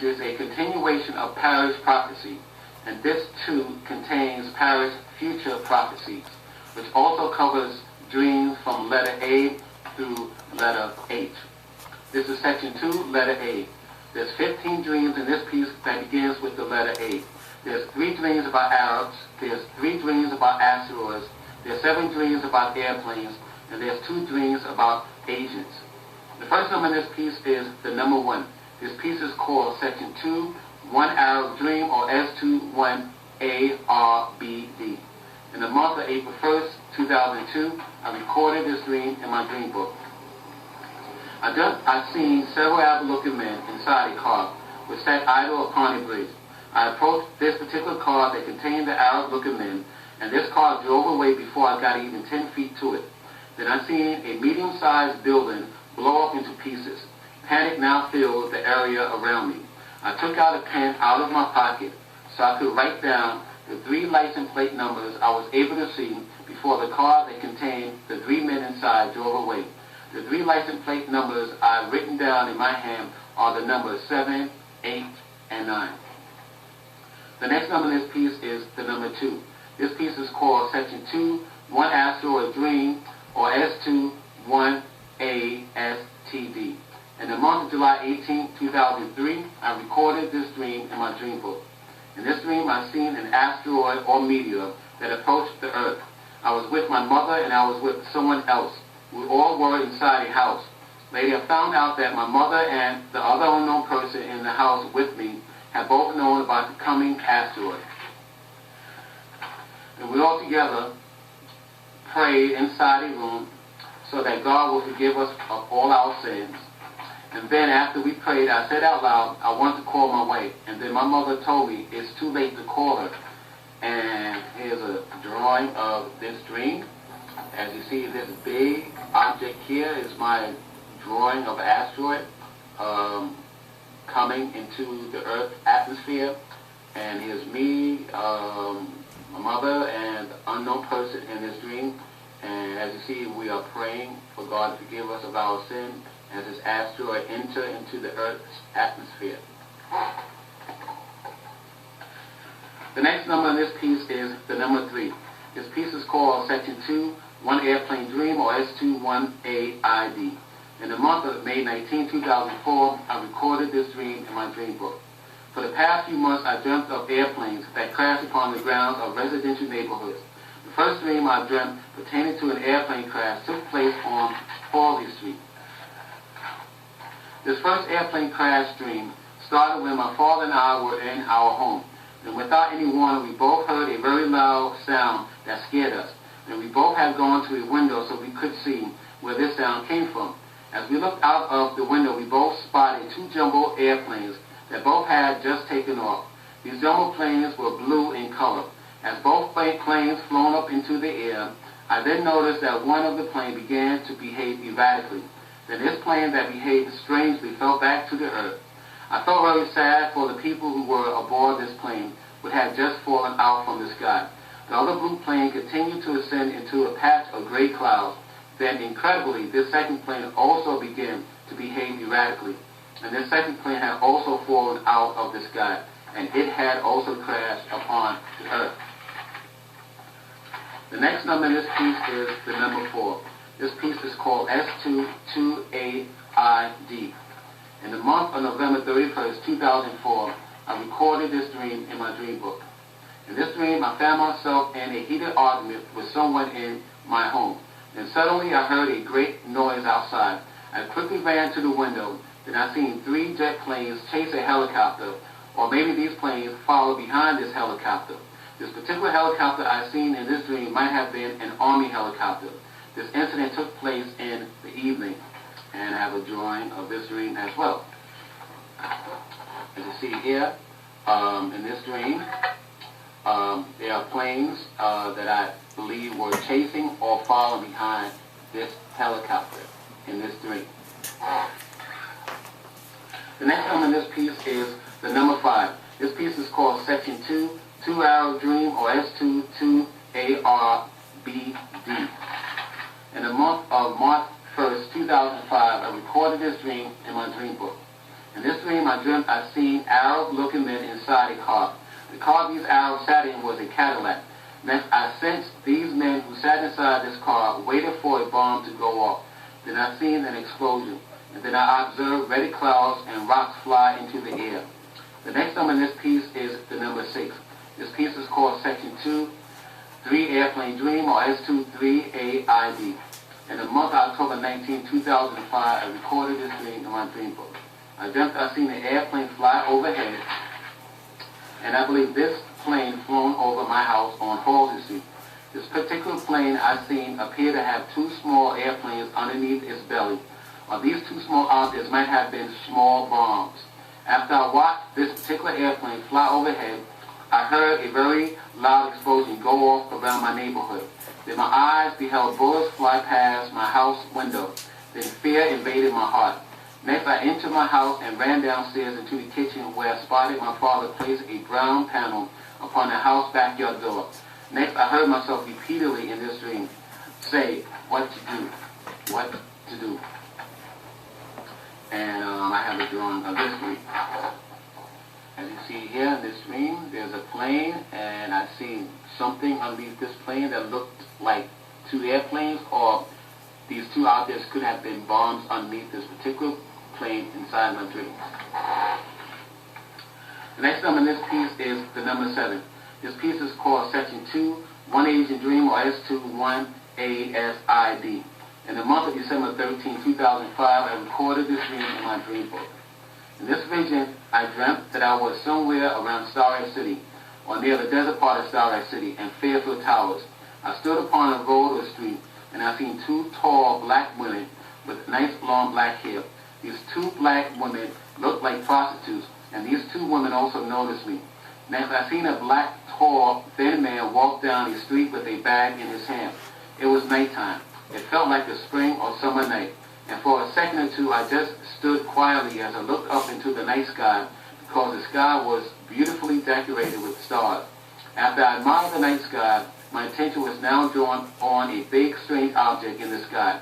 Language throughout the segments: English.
which is a continuation of Parrish prophecy, and this too contains Parrish future prophecies, which also covers dreams from letter A through letter H. This is section 2, letter A. There's 15 dreams in this piece that begins with the letter A. There's 3 dreams about Arabs, there's 3 dreams about asteroids, there's 7 dreams about airplanes, and there's 2 dreams about Asians. The first number in this piece is the number 1. This piece is called section 2, 1 Arab Dream, or S21ARBD. In the month of April 1st, 2002, I recorded this dream in my dream book. I've seen several Arab-looking men inside a car which sat idle upon a bridge. I approached this particular car that contained the Arab-looking men, and this car drove away before I got even 10 feet to it. Then I seen a medium-sized building blow up into pieces. Panic now filled the area around me. I took out a pen out of my pocket so I could write down the 3 license plate numbers I was able to see before the car that contained the 3 men inside drove away. The 3 license plate numbers I've written down in my hand are the numbers 7, 8, and 9. The next number in this piece is the number 2. This piece is called section 2, 1 Asteroid Dream, or S21ASTD. In the month of July 18, 2003, I recorded this dream in my dream book. In this dream, I seen an asteroid or meteor that approached the Earth. I was with my mother and I was with someone else. We all were inside a house. Later, I found out that my mother and the other unknown person in the house with me had both known about the coming asteroid. And we all together prayed inside a room so that God will forgive us of all our sins. And then after we prayed, I said out loud, I want to call my wife. And then my mother told me it's too late to call her. And here's a drawing of this dream. As you see, this big object here is my drawing of an asteroid coming into the Earth's atmosphere. And here's me, my mother, and the unknown person in this dream. And as you see, we are praying for God to forgive us of our sin as this asteroid enter into the Earth's atmosphere. The next number in this piece is the number 3. This piece is called section 2, 1 Airplane Dream, or S21AID. In the month of May 19, 2004, I recorded this dream in my dream book. For the past few months, I dreamt of airplanes that crashed upon the grounds of residential neighborhoods. The first dream I dreamt pertaining to an airplane crash took place on Farley Street. This first airplane crash dream started when my father and I were in our home. And without any warning, we both heard a very loud sound that scared us. And we both had gone to a window so we could see where this sound came from. As we looked out of the window, we both spotted 2 jumbo airplanes that both had just taken off. These jumbo planes were blue in color. As both planes flown up into the air, I then noticed that one of the planes began to behave erratically. Then this plane that behaved strangely fell back to the Earth. I felt very sad for the people who were aboard this plane, which had just fallen out from the sky. The other blue plane continued to ascend into a patch of gray clouds. Then, incredibly, this second plane also began to behave erratically. And this second plane had also fallen out of the sky, and it had also crashed upon the Earth. The next number in this piece is the number 4. This piece is called S22AID. In the month of November 31st, 2004, I recorded this dream in my dream book. In this dream, I found myself in a heated argument with someone in my home. Then suddenly I heard a great noise outside. I quickly ran to the window. Then I seen 3 jet planes chase a helicopter, or maybe these planes followed behind this helicopter. This particular helicopter I seen in this dream might have been an Army helicopter. This incident took place in the evening, and I have a drawing of this dream as well. As you see here, in this dream, there are planes that I believe were chasing or following behind this helicopter in this dream. The next number in this piece is the number 5. This piece is called section 2, 2 Arab Dream, or S22ARBD. In the month of March 1st, 2005, I recorded this dream in my dream book. In this dream, I dreamt I seen Arab-looking men inside a car. The car these Arabs sat in was a Cadillac. Next, I sensed these men who sat inside this car waited for a bomb to go off. Then I seen an explosion. And then I observed red clouds and rocks fly into the air. The next number in this piece is the number 6. This piece is called Section 2, 3 Airplane Dream, or S2 3AID. In the month of October 19, 2005, I recorded this dream in my dream book. I dreamt I seen an airplane fly overhead, and I believe this plane flown over my house on Halsey Street. This particular plane I seen appeared to have 2 small airplanes underneath its belly. Or these 2 small objects might have been small bombs. After I watched this particular airplane fly overhead, I heard a very loud explosion go off around my neighborhood. Then my eyes beheld bullets fly past my house window. Then fear invaded my heart. Next, I entered my house and ran downstairs into the kitchen, where I spotted my father place a brown panel upon the house backyard door. Next, I heard myself repeatedly in this dream say, "What to do? What to do?" And I have a drawing of this dream. As you see here in this dream, there's a plane, and I see something underneath this plane that looked like 2 airplanes, or these 2 objects could have been bombs underneath this particular plane inside my dream. The next number in this piece is the number 7. This piece is called Section 2, 1 Asian Dream, or S2 1ASID. In the month of December 13, 2005, I recorded this dream in my dream book. In this vision, I dreamt that I was somewhere around Starlight City, or near the desert part of Starlight City, and Fairfield Towers. I stood upon a road or street, and I seen 2 tall black women with nice long black hair. These 2 black women looked like prostitutes, and these 2 women also noticed me. Next, I seen a black, tall, thin man walk down the street with a bag in his hand. It was nighttime. It felt like a spring or summer night, and for a second or 2, I just stood quietly as I looked up into the night sky, because the sky was beautifully decorated with stars. After I admired the night sky, my attention was now drawn on a big, strange object in the sky.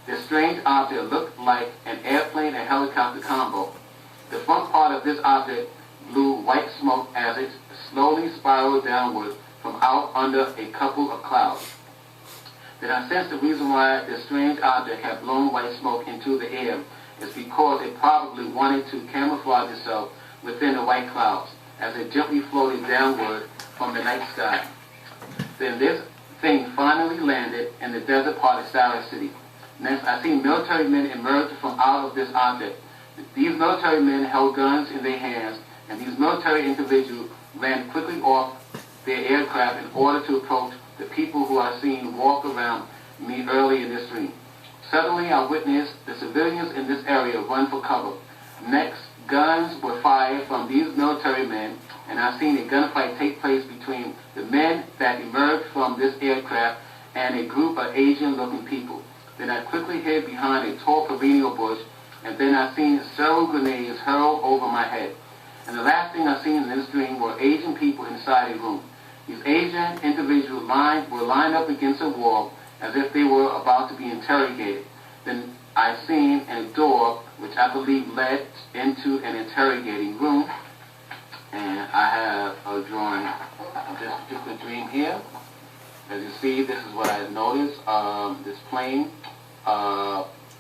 This strange object looked like an airplane and helicopter combo. The front part of this object blew white smoke as it slowly spiraled downward from out under a couple of clouds. Then I sensed the reason why this strange object had blown white smoke into the air is because it probably wanted to camouflage itself within the white clouds as it gently floated downward from the night sky. Then this thing finally landed in the desert part of Starlight City. Next, I seen military men emerge from out of this object. These military men held guns in their hands, and these military individuals ran quickly off their aircraft in order to approach the people who I seen walk around me early in this dream. Suddenly, I witnessed the civilians in this area run for cover. Next, guns were fired from these military men, and I seen a gunfight take place between the men that emerged from this aircraft and a group of Asian-looking people. Then I quickly hid behind a tall perennial bush, and then I seen several grenades hurled over my head. And the last thing I seen in this dream were Asian people inside a room. These Asian individuals were lined up against a wall as if they were about to be interrogated. Then I seen a door which I believe led into an interrogating room. And I have a drawing of this particular dream here. As you see, this is what I noticed. This plane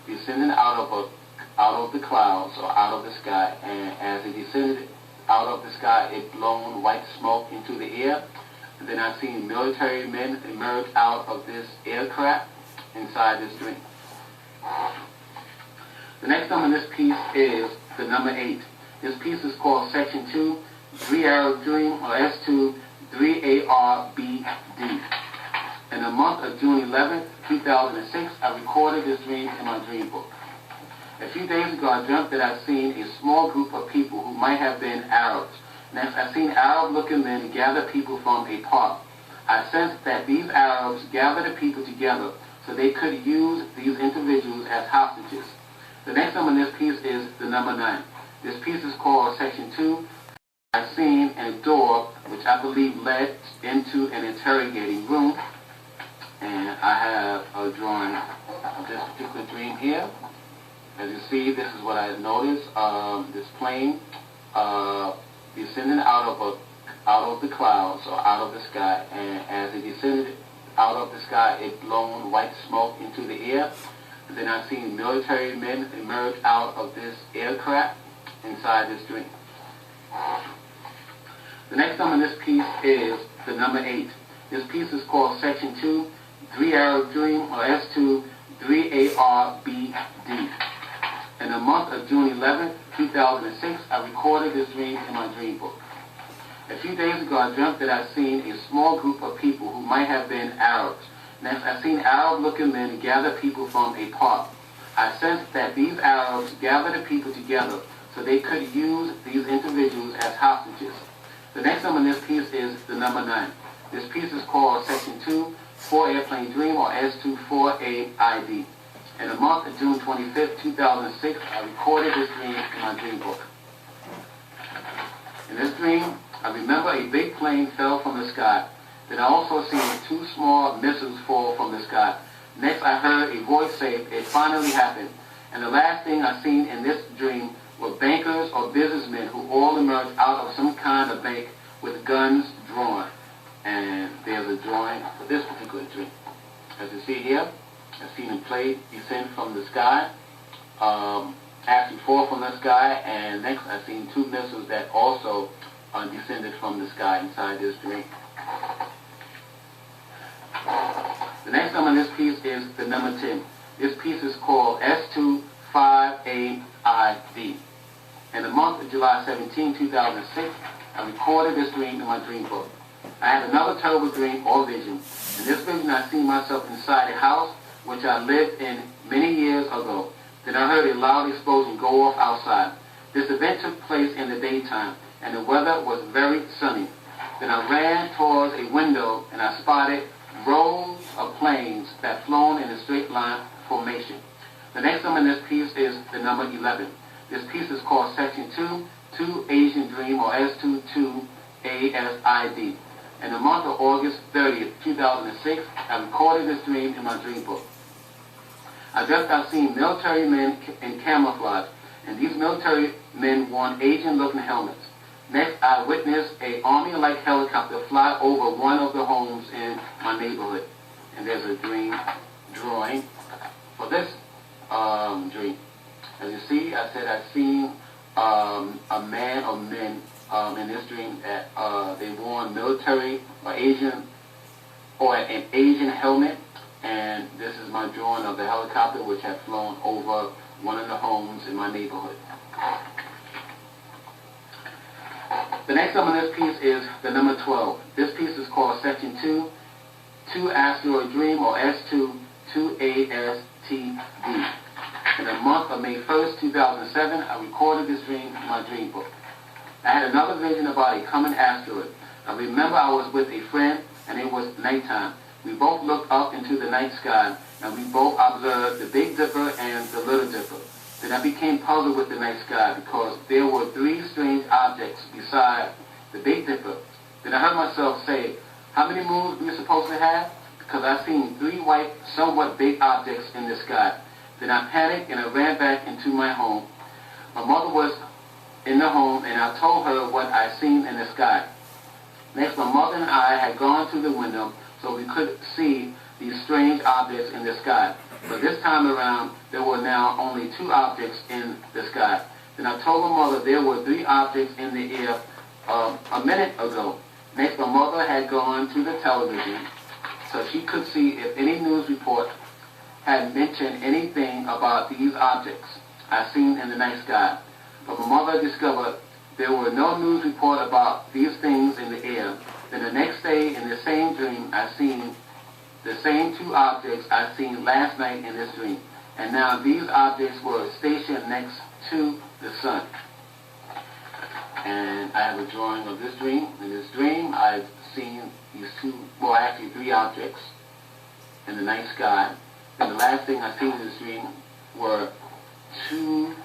descending out of the clouds, or out of the sky, and as it descended out of the sky, it blown white smoke into the air. And then I seen military men emerge out of this aircraft inside this dream. The next number in this piece is the number 8. This piece is called Section 2, 3 Arab Dream, or S2 3ARBD. In the month of June 11, 2006, I recorded this dream in my dream book. A few days ago, I dreamt that I'd seen a small group of people who might have been Arabs. Next, I seen Arab-looking men gather people from a park. I sensed that these Arabs gathered the people together so they could use these individuals as hostages. The next number in this piece is the number 9. This piece is called Section 2. I seen a door which I believe led into an interrogating room. And I have a drawing of this particular dream here. As you see, this is what I noticed. This plane descending out of the clouds or out of the sky, and as it descended out of the sky, it blown white smoke into the air. And then I seen military men emerge out of this aircraft inside this dream. The next number in this piece is the number 8. This piece is called Section 2, 3-Arab Dream, or S2, 3ARBD. In the month of June 11, 2006, I recorded this dream in my dream book. A few days ago, I dreamt that I seen a small group of people who might have been Arabs. Next, I seen Arab-looking men gather people from a park. I sensed that these Arabs gathered the people together so they could use these individuals as hostages. The next number in this piece is the number 9. This piece is called Section 2, 4-Airplane Dream, or S2, 4AID. In the month of June 25th, 2006, I recorded this dream in my dream book. In this dream, I remember a big plane fell from the sky. Then I also seen 2 small missiles fall from the sky. Next, I heard a voice say, "It finally happened." And the last thing I seen in this dream were bankers or businessmen who all emerged out of some kind of bank with guns drawn. And there's a drawing for this particular dream. As you see here, I've seen a plane descend from the sky, actually fall from the sky, and next I've seen 2 missiles that also descended from the sky inside this dream. The next number in this piece is the number 10. This piece is called S2, 5AID. In the month of July 17, 2006, I recorded this dream in my dream book. I had another terrible dream or vision. In this vision, I seen myself inside a house which I lived in many years ago. Then I heard a loud explosion go off outside. This event took place in the daytime, and the weather was very sunny. Then I ran towards a window, and I spotted rows of planes that flown in a straight line formation. The next number in this piece is the number 11. This piece is called Section 2, 2-Asian Dream, or S2, 2ASID. In the month of August 30th, 2006, I recorded this dream in my dream book. I dreamt I seen military men in camouflage, and these military men wore Asian-looking helmets. Next, I witnessed an army-like helicopter fly over one of the homes in my neighborhood. And there's a dream drawing for this dream. As you see, I said I've seen a man or men in this dream that they wore military or Asian or an Asian helmet, and this is my drawing of the helicopter which had flown over one of the homes in my neighborhood. The next number in this piece is the number 12. This piece is called Section 2, 2-Asteroid Dream, or S2, 2ASTD. In the month of May 1st, 2007, I recorded this dream in my dream book. I had another vision about a coming asteroid. I remember I was with a friend, and it was nighttime. We both looked up into the night sky, and we both observed the Big Dipper and the Little Dipper. Then I became puzzled with the night sky because there were 3 strange objects beside the Big Dipper. Then I heard myself say, "How many moons are we supposed to have?" Because I seen 3 white, somewhat big objects in the sky. Then I panicked and I ran back into my home. My mother was in the home, and I told her what I seen in the sky. Next, my mother and I had gone to the window so we could see these strange objects in the sky. But this time around, there were now only 2 objects in the sky. Then I told my mother there were 3 objects in the air a minute ago. Next, my mother had gone to the television so she could see if any news report had mentioned anything about these objects I seen in the night sky. But my mother discovered there were no news report about these things in the air. Then the next day, in the same dream, I seen the same 2 objects I seen last night in this dream. And now these objects were stationed next to the sun. And I have a drawing of this dream. In this dream, I've seen these 3 objects in the night sky. And the last thing I seen in this dream were 2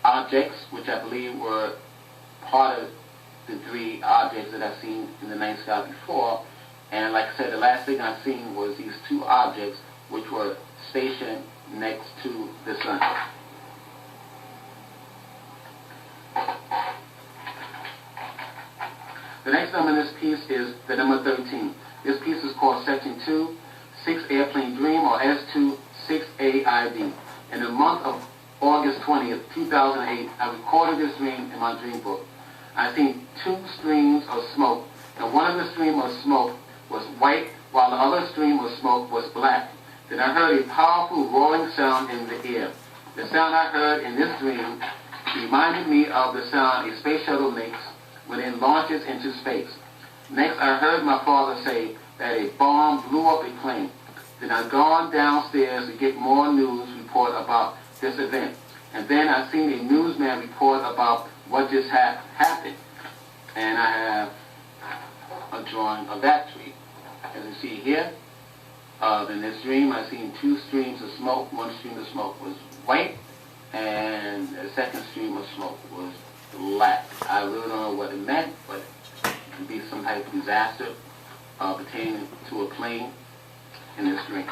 objects, which I believe were part of the 3 objects that I've seen in the night sky before. And like I said, the last thing I seen was these 2 objects which were stationed next to the sun. The next number in this piece is the number 13. This piece is called Section 2, 6 Airplane Dream, or S2, 6AID. In the month of August 20th, 2008, I recorded this dream in my dream book. I seen two streams of smoke, and one of the streams of smoke was white, while the other stream of smoke was black. Then I heard a powerful roaring sound in the air. The sound I heard in this dream reminded me of the sound a space shuttle makes when it launches into space. Next, I heard my father say that a bomb blew up a plane. Then I gone downstairs to get more news report about this event. And then I seen a newsman report about what just happened. And I have a drawing of that tree. As you see here, in this dream, I seen two streams of smoke. One stream of smoke was white, and the second stream of smoke was black. I really don't know what it meant, but it could be some type of disaster pertaining to a plane in this dream.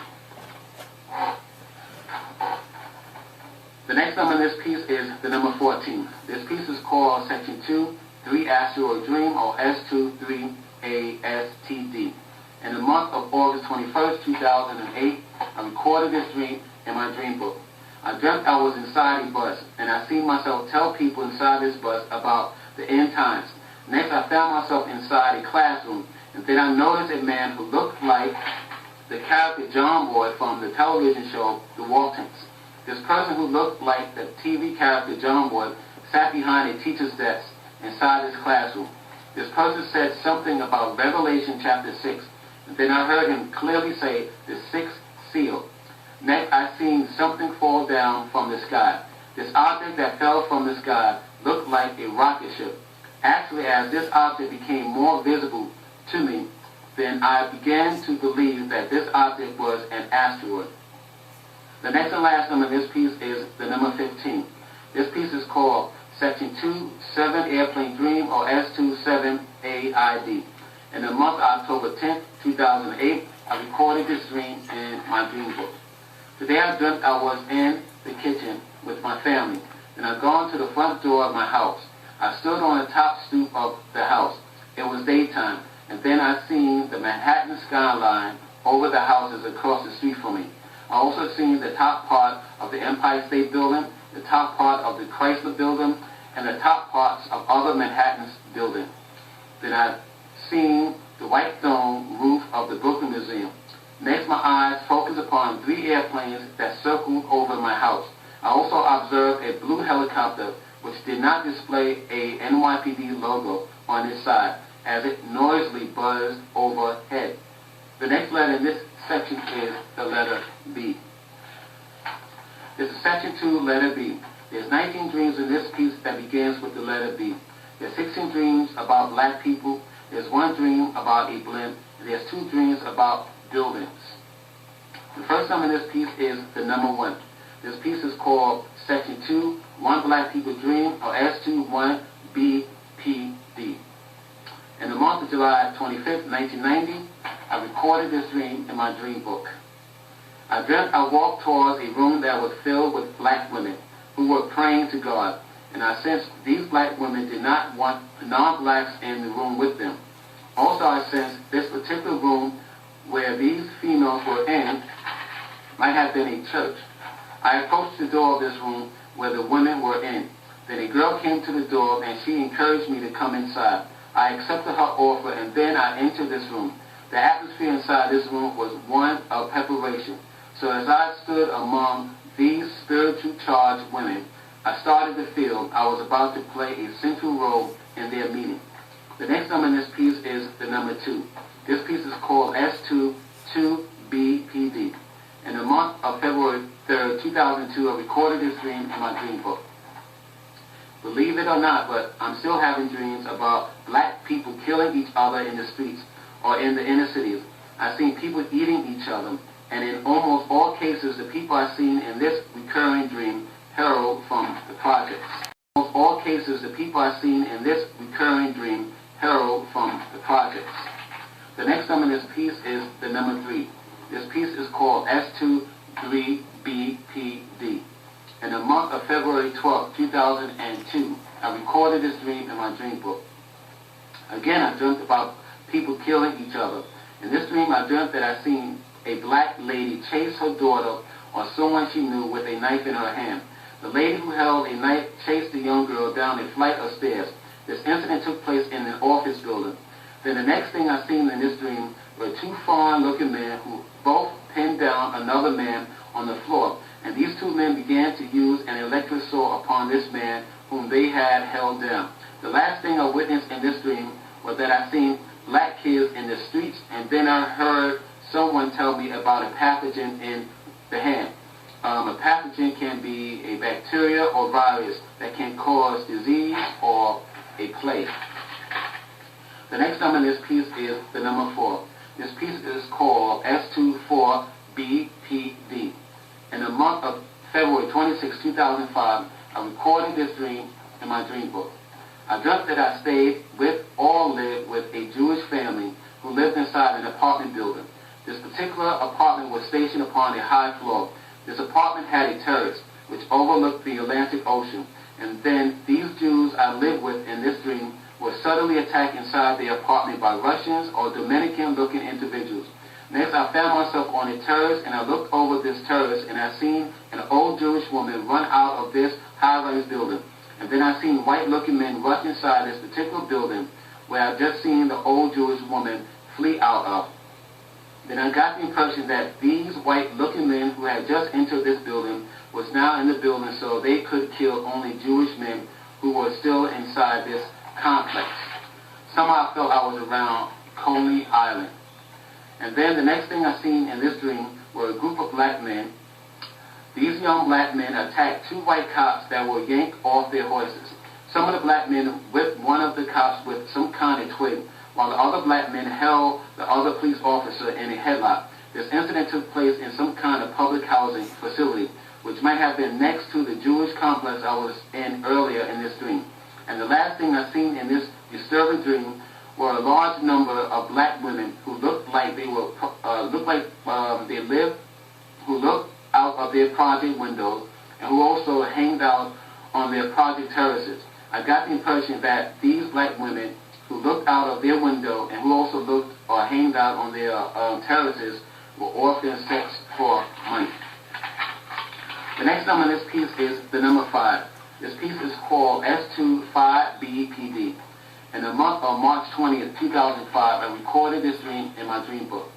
The next number in this piece is the number 14. This piece is called Section 2, 3 Asteroid Dream, or S2, 3ASTD. In the month of August 21st, 2008, I recorded this dream in my dream book. I dreamt I was inside a bus, and I seen myself tell people inside this bus about the end times. Next, I found myself inside a classroom, and then I noticed a man who looked like the character John Boy from the television show The Waltons. This person who looked like the TV character John Boy sat behind a teacher's desk inside his classroom. This person said something about Revelation chapter 6, and then I heard him clearly say the sixth seal. Next, I seen something fall down from the sky. This object that fell from the sky looked like a rocket ship. Actually, as this object became more visible to me, then I began to believe that this object was an asteroid. The next and last number in this piece is the number 15. This piece is called Section 2, 7 Airplane Dream, or S2, 7AID. In the month of October 10th, 2008, I recorded this dream in my dream book. Today I dreamt I was in the kitchen with my family, and I'd gone to the front door of my house. I stood on the top stoop of the house. It was daytime, and then I seen the Manhattan skyline over the houses across the street from me. I also seen the top part of the Empire State Building, the top part of the Chrysler Building, and the top parts of other Manhattan's buildings. Then I seen the white dome roof of the Brooklyn Museum. Next, my eyes focused upon 3 airplanes that circled over my house. I also observed a blue helicopter which did not display a NYPD logo on its side as it noisily buzzed overhead. The next letter in this section is the letter B. This is Section 2, letter B. There's 19 dreams in this piece that begins with the letter B. There's 16 dreams about black people. There's 1 dream about a blimp. There's 2 dreams about buildings. The first number in this piece is the number 1. This piece is called Section 2, 1 Black People Dream, or S2, 1 BPD. In the month of July 25th, 1990, I recorded this dream in my dream book. I dreamt I walked towards a room that was filled with black women who were praying to God, and I sensed these black women did not want non-blacks in the room with them. Also, I sensed this particular room where these females were in might have been a church. I approached the door of this room where the women were in. Then a girl came to the door and she encouraged me to come inside. I accepted her offer and then I entered this room. The atmosphere inside this room was one of preparation. So as I stood among these spiritual charged women, I started to feel I was about to play a central role in their meeting. The next number in this piece is the number 2. This piece is called S2, 2BPD. In the month of February 3rd, 2002, I recorded this dream in my dream book. Believe it or not, but I'm still having dreams about black people killing each other in the streets or in the inner cities. I've seen people eating each other, and in almost all cases, the people I've seen in this recurring dream herald from the projects. In almost all cases, the people I've seen in this recurring dream herald from the projects. The next number in this piece is the number 3. This piece is called S2, 3BPD. In the month of February 12, 2002, I recorded this dream in my dream book. Again, I dreamt about people killing each other. In this dream, I dreamt that I seen a black lady chase her daughter or someone she knew with a knife in her hand. The lady who held a knife chased the young girl down a flight of stairs. This incident took place in an office building. Then the next thing I seen in this dream were two foreign-looking men who both pinned down another man on the floor. And these two men began to use an electric saw upon this man whom they had held down. The last thing I witnessed in this dream was that I seen black kids in the streets, and then I heard someone tell me about a pathogen in the hand. A pathogen can be a bacteria or virus that can cause disease or a plague. The next number in this piece is the number 4. This piece is called S24BPD. In the month of February 26, 2005, I recorded this dream in my dream book. I dreamt that I stayed with or lived with a Jewish family who lived inside an apartment building. This particular apartment was stationed upon a high floor. This apartment had a terrace which overlooked the Atlantic Ocean. And then these Jews I lived with in this dream were suddenly attacked inside the apartment by Russians or Dominican-looking individuals. Next, I found myself on a terrace, and I looked over this terrace, and I seen an old Jewish woman run out of this high-rise building. And then I seen white-looking men rush inside this particular building where I just seen the old Jewish woman flee out of. Then I got the impression that these white-looking men who had just entered this building was now in the building so they could kill only Jewish men who were still inside this complex. Somehow I felt I was around Coney Island. And then the next thing I seen in this dream were a group of black men. These young black men attacked two white cops that were yanked off their horses. Some of the black men whipped one of the cops with some kind of twig, while the other black men held the other police officer in a headlock. This incident took place in some kind of public housing facility, which might have been next to the Jewish complex I was in earlier in this dream. And the last thing I seen in this disturbing dream were a large number of black women who looked like they were who looked out of their project windows and who also hanged out on their project terraces. I got the impression that these black women who looked out of their window and who also looked or hanged out on their terraces were offering sex for money. The next number in this piece is the number 5. This piece is called S25BPD. In the month of March 20th, 2005, I recorded this dream in my dream book.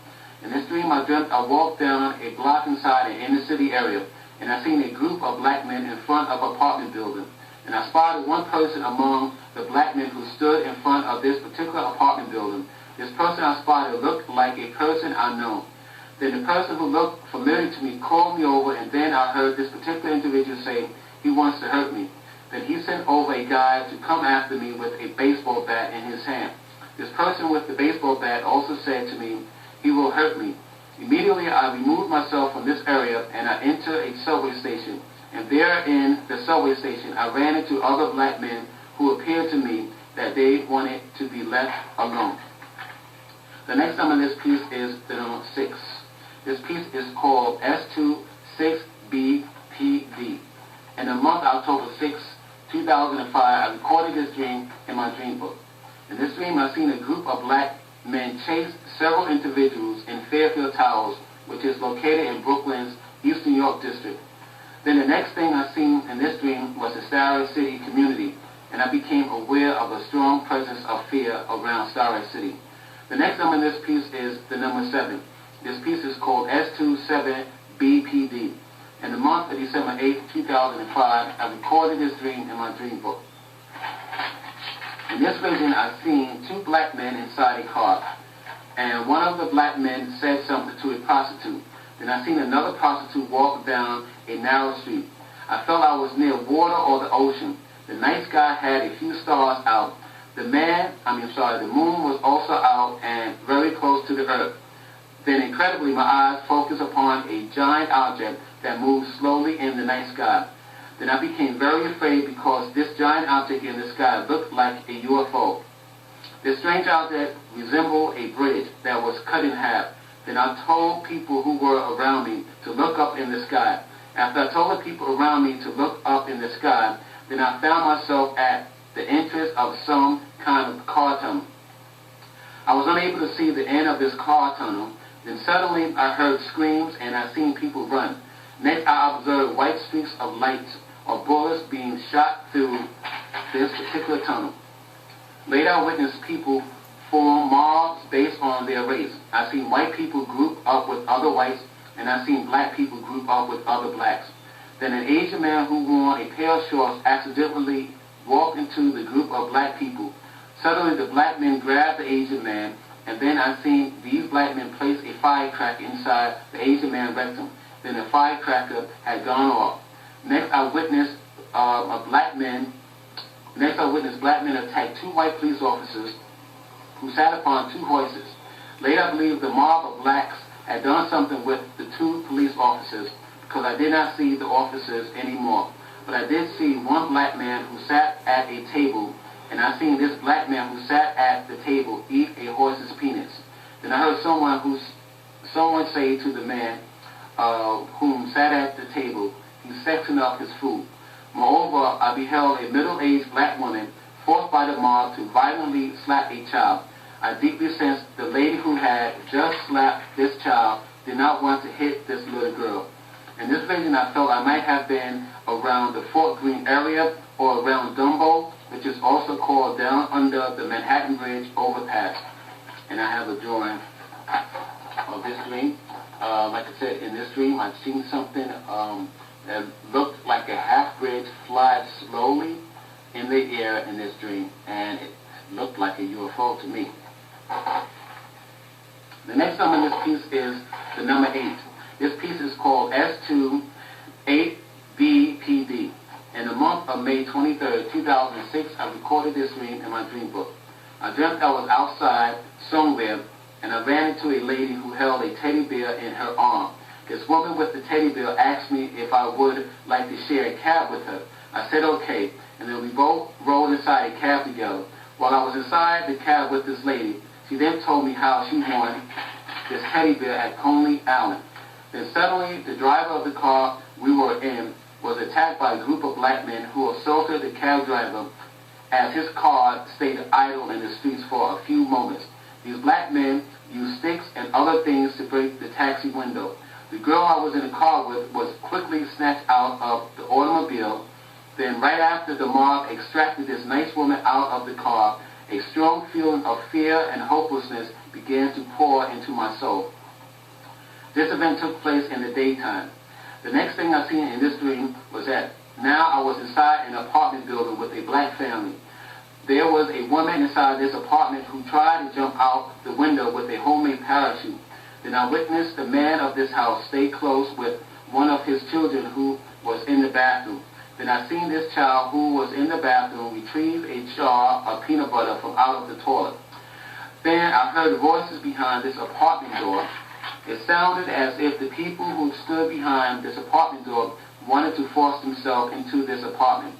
In this dream, I dreamt I walked down a block inside an inner city area, and I seen a group of black men in front of an apartment building. And I spotted one person among the black men who stood in front of this particular apartment building. This person I spotted looked like a person I know. Then the person who looked familiar to me called me over, and then I heard this particular individual say, "He wants to hurt me." Then he sent over a guy to come after me with a baseball bat in his hand. This person with the baseball bat also said to me, "He will hurt me." Immediately I removed myself from this area and I entered a subway station. And there in the subway station I ran into other black men who appeared to me that they wanted to be left alone. The next number in this piece is the number 6. This piece is called S26BPD. In the month of October 6, 2005, I recorded this dream in my dream book. In this dream, I seen a group of black men chase several individuals in Fairfield Towers, which is located in Brooklyn's East New York district. Then the next thing I seen in this dream was the Starrett City community, and I became aware of a strong presence of fear around Starrett City. The next number in this piece is the number 7. This piece is called S27BPD. In the month of December 8, 2005, I recorded this dream in my dream book. In this vision, I seen two black men inside a car, and one of the black men said something to a prostitute. Then I seen another prostitute walk down a narrow street. I felt I was near water or the ocean. The night sky had a few stars out. The moon was also out and very close to the earth. Then incredibly, my eyes focused upon a giant object that moved slowly in the night sky. Then I became very afraid because this giant object in the sky looked like a UFO. This strange object resembled a bridge that was cut in half. Then I told people who were around me to look up in the sky. After I told the people around me to look up in the sky, then I found myself at the entrance of some kind of car tunnel. I was unable to see the end of this car tunnel. Then suddenly I heard screams and I seen people run. Next I observed white streaks of lights or bullets being shot through this particular tunnel. Later I witnessed people form mobs based on their race. I seen white people group up with other whites, and I seen black people group up with other blacks. Then an Asian man who wore a pair of shorts accidentally walked into the group of black people. Suddenly the black men grabbed the Asian man, and then I seen these black men place a firecracker inside the Asian man's rectum. Then the firecracker had gone off. Next I witnessed black men attack two white police officers who sat upon two horses. Later I believe the mob of blacks had done something with the two police officers, because I did not see the officers anymore. But I did see one black man who sat at a table, and I seen this black man who sat at the table eat a horse's penis. Then I heard someone say to the man whom sat at the table, he's sexing up his food. Moreover, I beheld a middle-aged black woman forced by the mob to violently slap a child. I deeply sensed the lady who had just slapped this child did not want to hit this little girl. In this vision, I felt I might have been around the Fort Greene area or around Dumbo, which is also called down under the Manhattan Bridge overpass. And I have a drawing of this dream. Like I said, in this dream, I've seen something that looked like a half-bridge fly slowly in the air in this dream, and it looked like a UFO to me. The next number in this piece is the number 8. This piece is called S2-8BPD. In the month of May 23rd, 2006, I recorded this dream in my dream book. I dreamt I was outside somewhere, and I ran into a lady who held a teddy bear in her arm. This woman with the teddy bear asked me if I would like to share a cab with her. I said okay, and then we both rode inside a cab together. While I was inside the cab with this lady, she then told me how she won this teddy bear at Coney Island. Then suddenly, the driver of the car we were in was attacked by a group of black men who assaulted the cab driver as his car stayed idle in the streets for a few moments. These black men used sticks and other things to break the taxi window. The girl I was in the car with was quickly snatched out of the automobile. Then right after the mob extracted this nice woman out of the car, a strong feeling of fear and hopelessness began to pour into my soul. This event took place in the daytime. The next thing I seen in this dream was that now I was inside an apartment building with a black family. There was a woman inside this apartment who tried to jump out the window with a homemade parachute. Then I witnessed the man of this house stay close with one of his children who was in the bathroom. Then I seen this child who was in the bathroom retrieve a jar of peanut butter from out of the toilet. Then I heard voices behind this apartment door. It sounded as if the people who stood behind this apartment door wanted to force themselves into this apartment.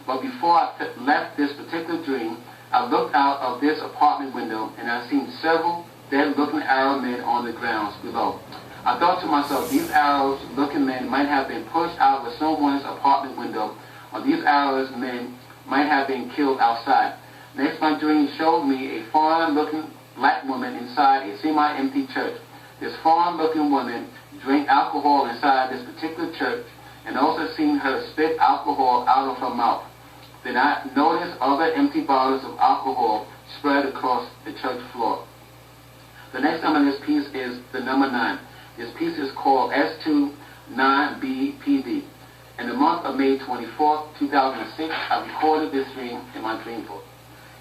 But before I left this particular dream, I looked out of this apartment window and I seen several dead-looking Arab men on the grounds below. I thought to myself, these Arab-looking men might have been pushed out of someone's apartment window, or these Arab men might have been killed outside. Next, my dream showed me a foreign-looking black woman inside a semi-empty church. This foreign-looking woman drank alcohol inside this particular church, and also seen her spit alcohol out of her mouth. Then I noticed other empty bottles of alcohol spread across the church floor. The next number in this piece is the number 9. This piece is called S2-9BPD. In the month of May 24th, 2006, I recorded this dream in my dream book.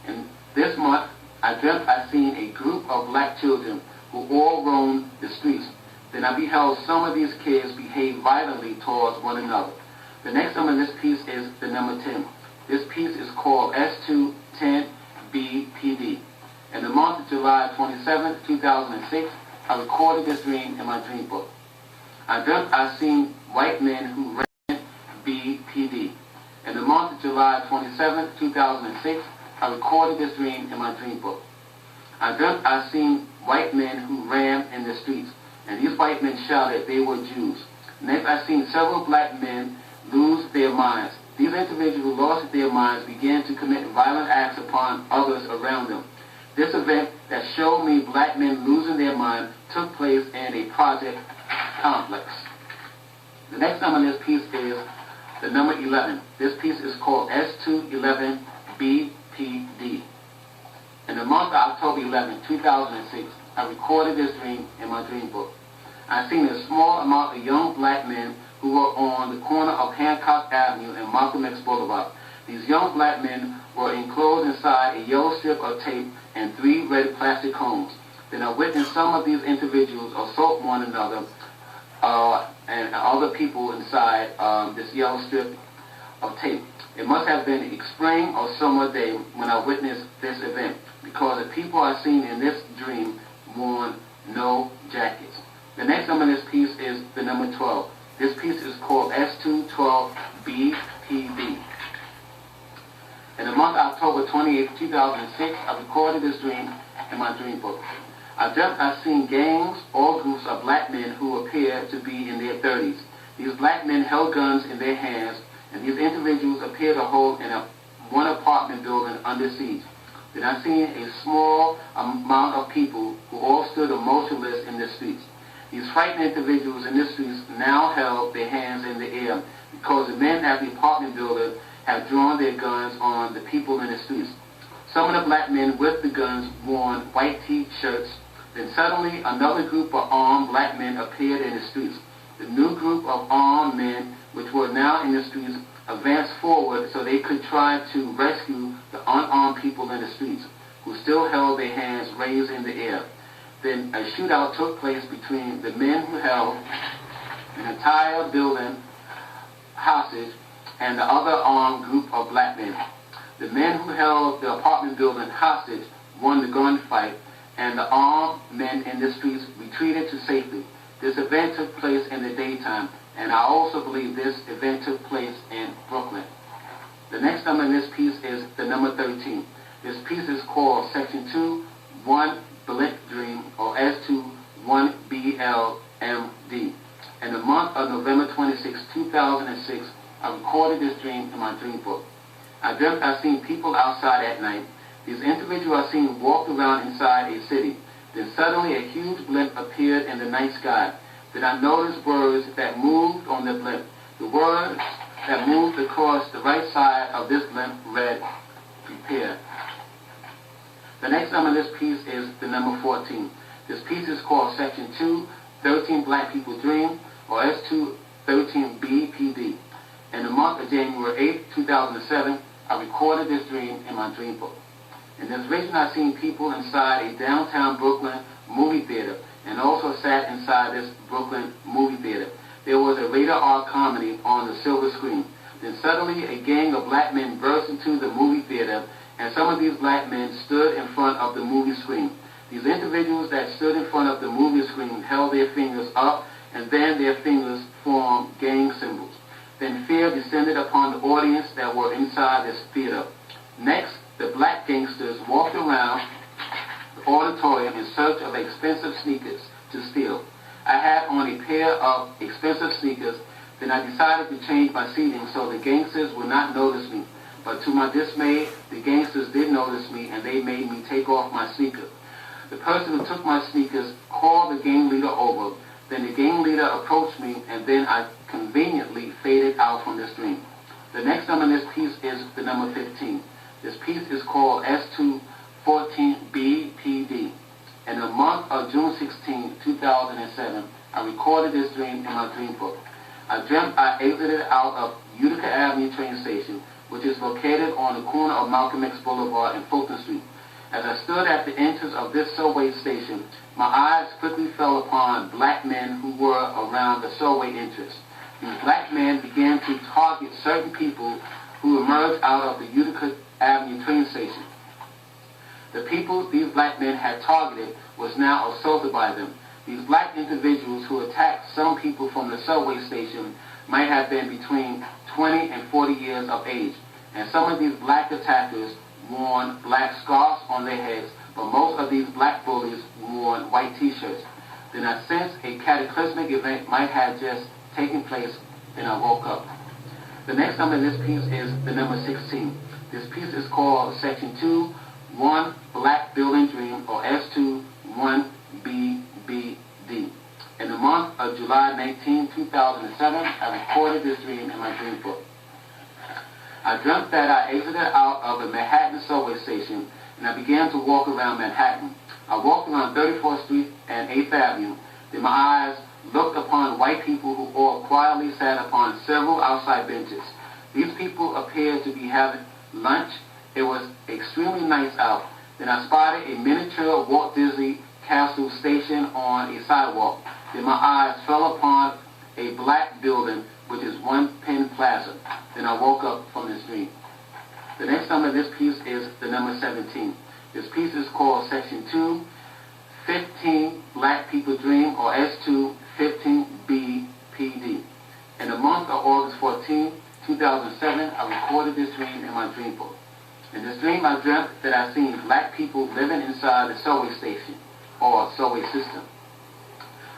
In this month, I dreamt I seen a group of black children who all roamed the streets. Then I beheld some of these kids behave violently towards one another. The next number in this piece is the number 10. This piece is called S2-10BPD. In the month of July 27, 2006, I recorded this dream in my dream book. I dreamt I seen white men who ran BPD. In the month of July 27, 2006, I recorded this dream in my dream book. I dreamt I seen white men who ran in the streets, and these white men shouted they were Jews. Next, I seen several black men lose their minds. These individuals who lost their minds began to commit violent acts upon others around them. This event that showed me black men losing their mind took place in a project complex. The next number in this piece is the number 11. This piece is called S211BPD. In the month of October 11, 2006, I recorded this dream in my dream book. I seen a small amount of young black men who were on the corner of Hancock Avenue and Malcolm X Boulevard. These young black men were enclosed inside a yellow strip of tape and 3 red plastic cones. Then I witnessed some of these individuals assault one another and other people inside this yellow strip of tape. It must have been a spring or summer day when I witnessed this event, because the people I seen in this dream wore no jackets. The next number in this piece is the number 12. This piece is called S212BPD. In the month of October 28, 2006, I recorded this dream in my dream book. I dreamt I seen gangs or groups of black men who appeared to be in their 30s. These black men held guns in their hands, and these individuals appeared to hold in one apartment building under siege. Then I seen a small amount of people who all stood motionless in the streets. These frightened individuals in the streets now held their hands in the air because the men at the apartment building had drawn their guns on the people in the streets. Some of the black men with the guns wore white T-shirts. Then suddenly another group of armed black men appeared in the streets. The new group of armed men, which were now in the streets, advanced forward so they could try to rescue the unarmed people in the streets, who still held their hands raised in the air. Then a shootout took place between the men who held an entire building hostage and the other armed group of black men. The men who held the apartment building hostage won the gunfight, and the armed men in the streets retreated to safety. This event took place in the daytime, and I also believe this event took place in Brooklyn. The next number in this piece is the number 13. This piece is called Section 2, 1 Blimp Dream, or S2-1BLMD. In the month of November 26, 2006, I recorded this dream in my dream book. I dreamt I seen people outside at night. These individuals I seen walked around inside a city. Then suddenly a huge blimp appeared in the night sky. Then I noticed words that moved on the blimp. The words that moved across the right side of this blimp read, "Prepare." The next number in this piece is the number 14. This piece is called Section 2, 13 Black People Dream, or S2-13BPD. In the month of January 8, 2007, I recorded this dream in my dream book. In this vision, I seen people inside a downtown Brooklyn movie theater, and also sat inside this Brooklyn movie theater. There was a rated R comedy on the silver screen. Then suddenly a gang of black men burst into the movie theater, and some of these black men stood in front of the movie screen. These individuals that stood in front of the movie screen held their fingers up, and then their fingers formed gang symbols. Then fear descended upon the audience that were inside this theater. Next, the black gangsters walked around the auditorium in search of expensive sneakers to steal. I had on a pair of expensive sneakers. Then I decided to change my seating so the gangsters would not notice me. But to my dismay, the gangsters did notice me, and they made me take off my sneakers. The person who took my sneakers called the gang leader over. Then the gang leader approached me, and then I conveniently faded out from this dream. The next number in this piece is the number 15. This piece is called S2-14BPD. In the month of June 16, 2007, I recorded this dream in my dream book. I dreamt I exited out of Utica Avenue train station, which is located on the corner of Malcolm X Boulevard and Fulton Street. As I stood at the entrance of this subway station, my eyes quickly fell upon black men who were around the subway entrance. These black men began to target certain people who emerged out of the Utica Avenue train station. The people these black men had targeted was now assaulted by them. These black individuals who attacked some people from the subway station might have been between 20 and 40 years of age, and some of these black attackers wore black scarves on their heads, but most of these black bullies wore white T-shirts. Then I sensed a cataclysmic event might have just taken place, and I woke up. The next number in this piece is the number 16. This piece is called Section 2, S1 Black Building Dream, or S2 1BBD. In the month of July 19, 2007, I recorded this dream in my dream book. I dreamt that I exited out of a Manhattan subway station and I began to walk around Manhattan. I walked around 34th Street and 8th Avenue. Then my eyes looked upon white people who all quietly sat upon several outside benches. These people appeared to be having lunch. It was extremely nice out. Then I spotted a miniature Walt Disney Castle station on a sidewalk. Then my eyes fell upon a black building, which is One Penn Plaza. Then I woke up from this dream. The next number of this piece is the number 17. This piece is called Section 2, 15 Black People Dream, or S2 15BPD. In the month of August 14, 2007, I recorded this dream in my dream book. In this dream, I dreamt that I seen black people living inside the subway station, or subway system.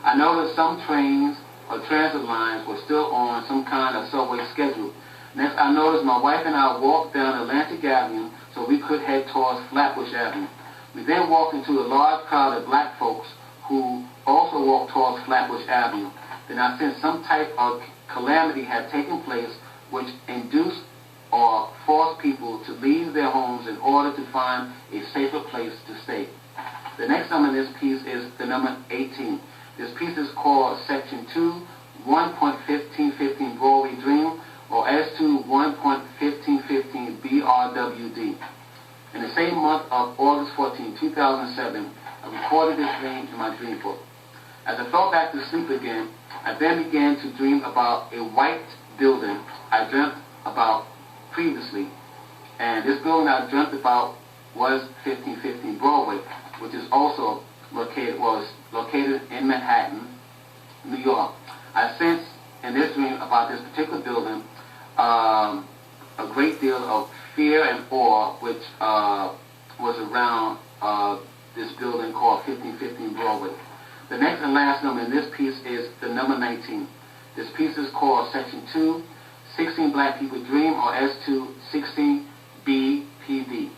I noticed some trains or transit lines were still on some kind of subway schedule. Next, I noticed my wife and I walked down Atlantic Avenue so we could head towards Flatbush Avenue. We then walked into a large crowd of black folks who also walked towards Flatbush Avenue. Then I sensed some type of calamity had taken place which induced or forced people to leave their homes in order to find a safer place to stay. The next number in this piece is the number 18. This piece is called Section 2, 1.1515 Broadway Dream, or S2 1.1515 BRWD. In the same month of August 14, 2007, I recorded this dream in my dream book. As I fell back to sleep again, I then began to dream about a white building I dreamt about previously. And this building I dreamt about was 1515 Broadway, which is also located in Manhattan, New York. I sensed in this dream about this particular building a great deal of fear and awe which was around this building called 1515 Broadway. The next and last number in this piece is the number 19. This piece is called Section 2, 16 Black People Dream, or S2 16BPD.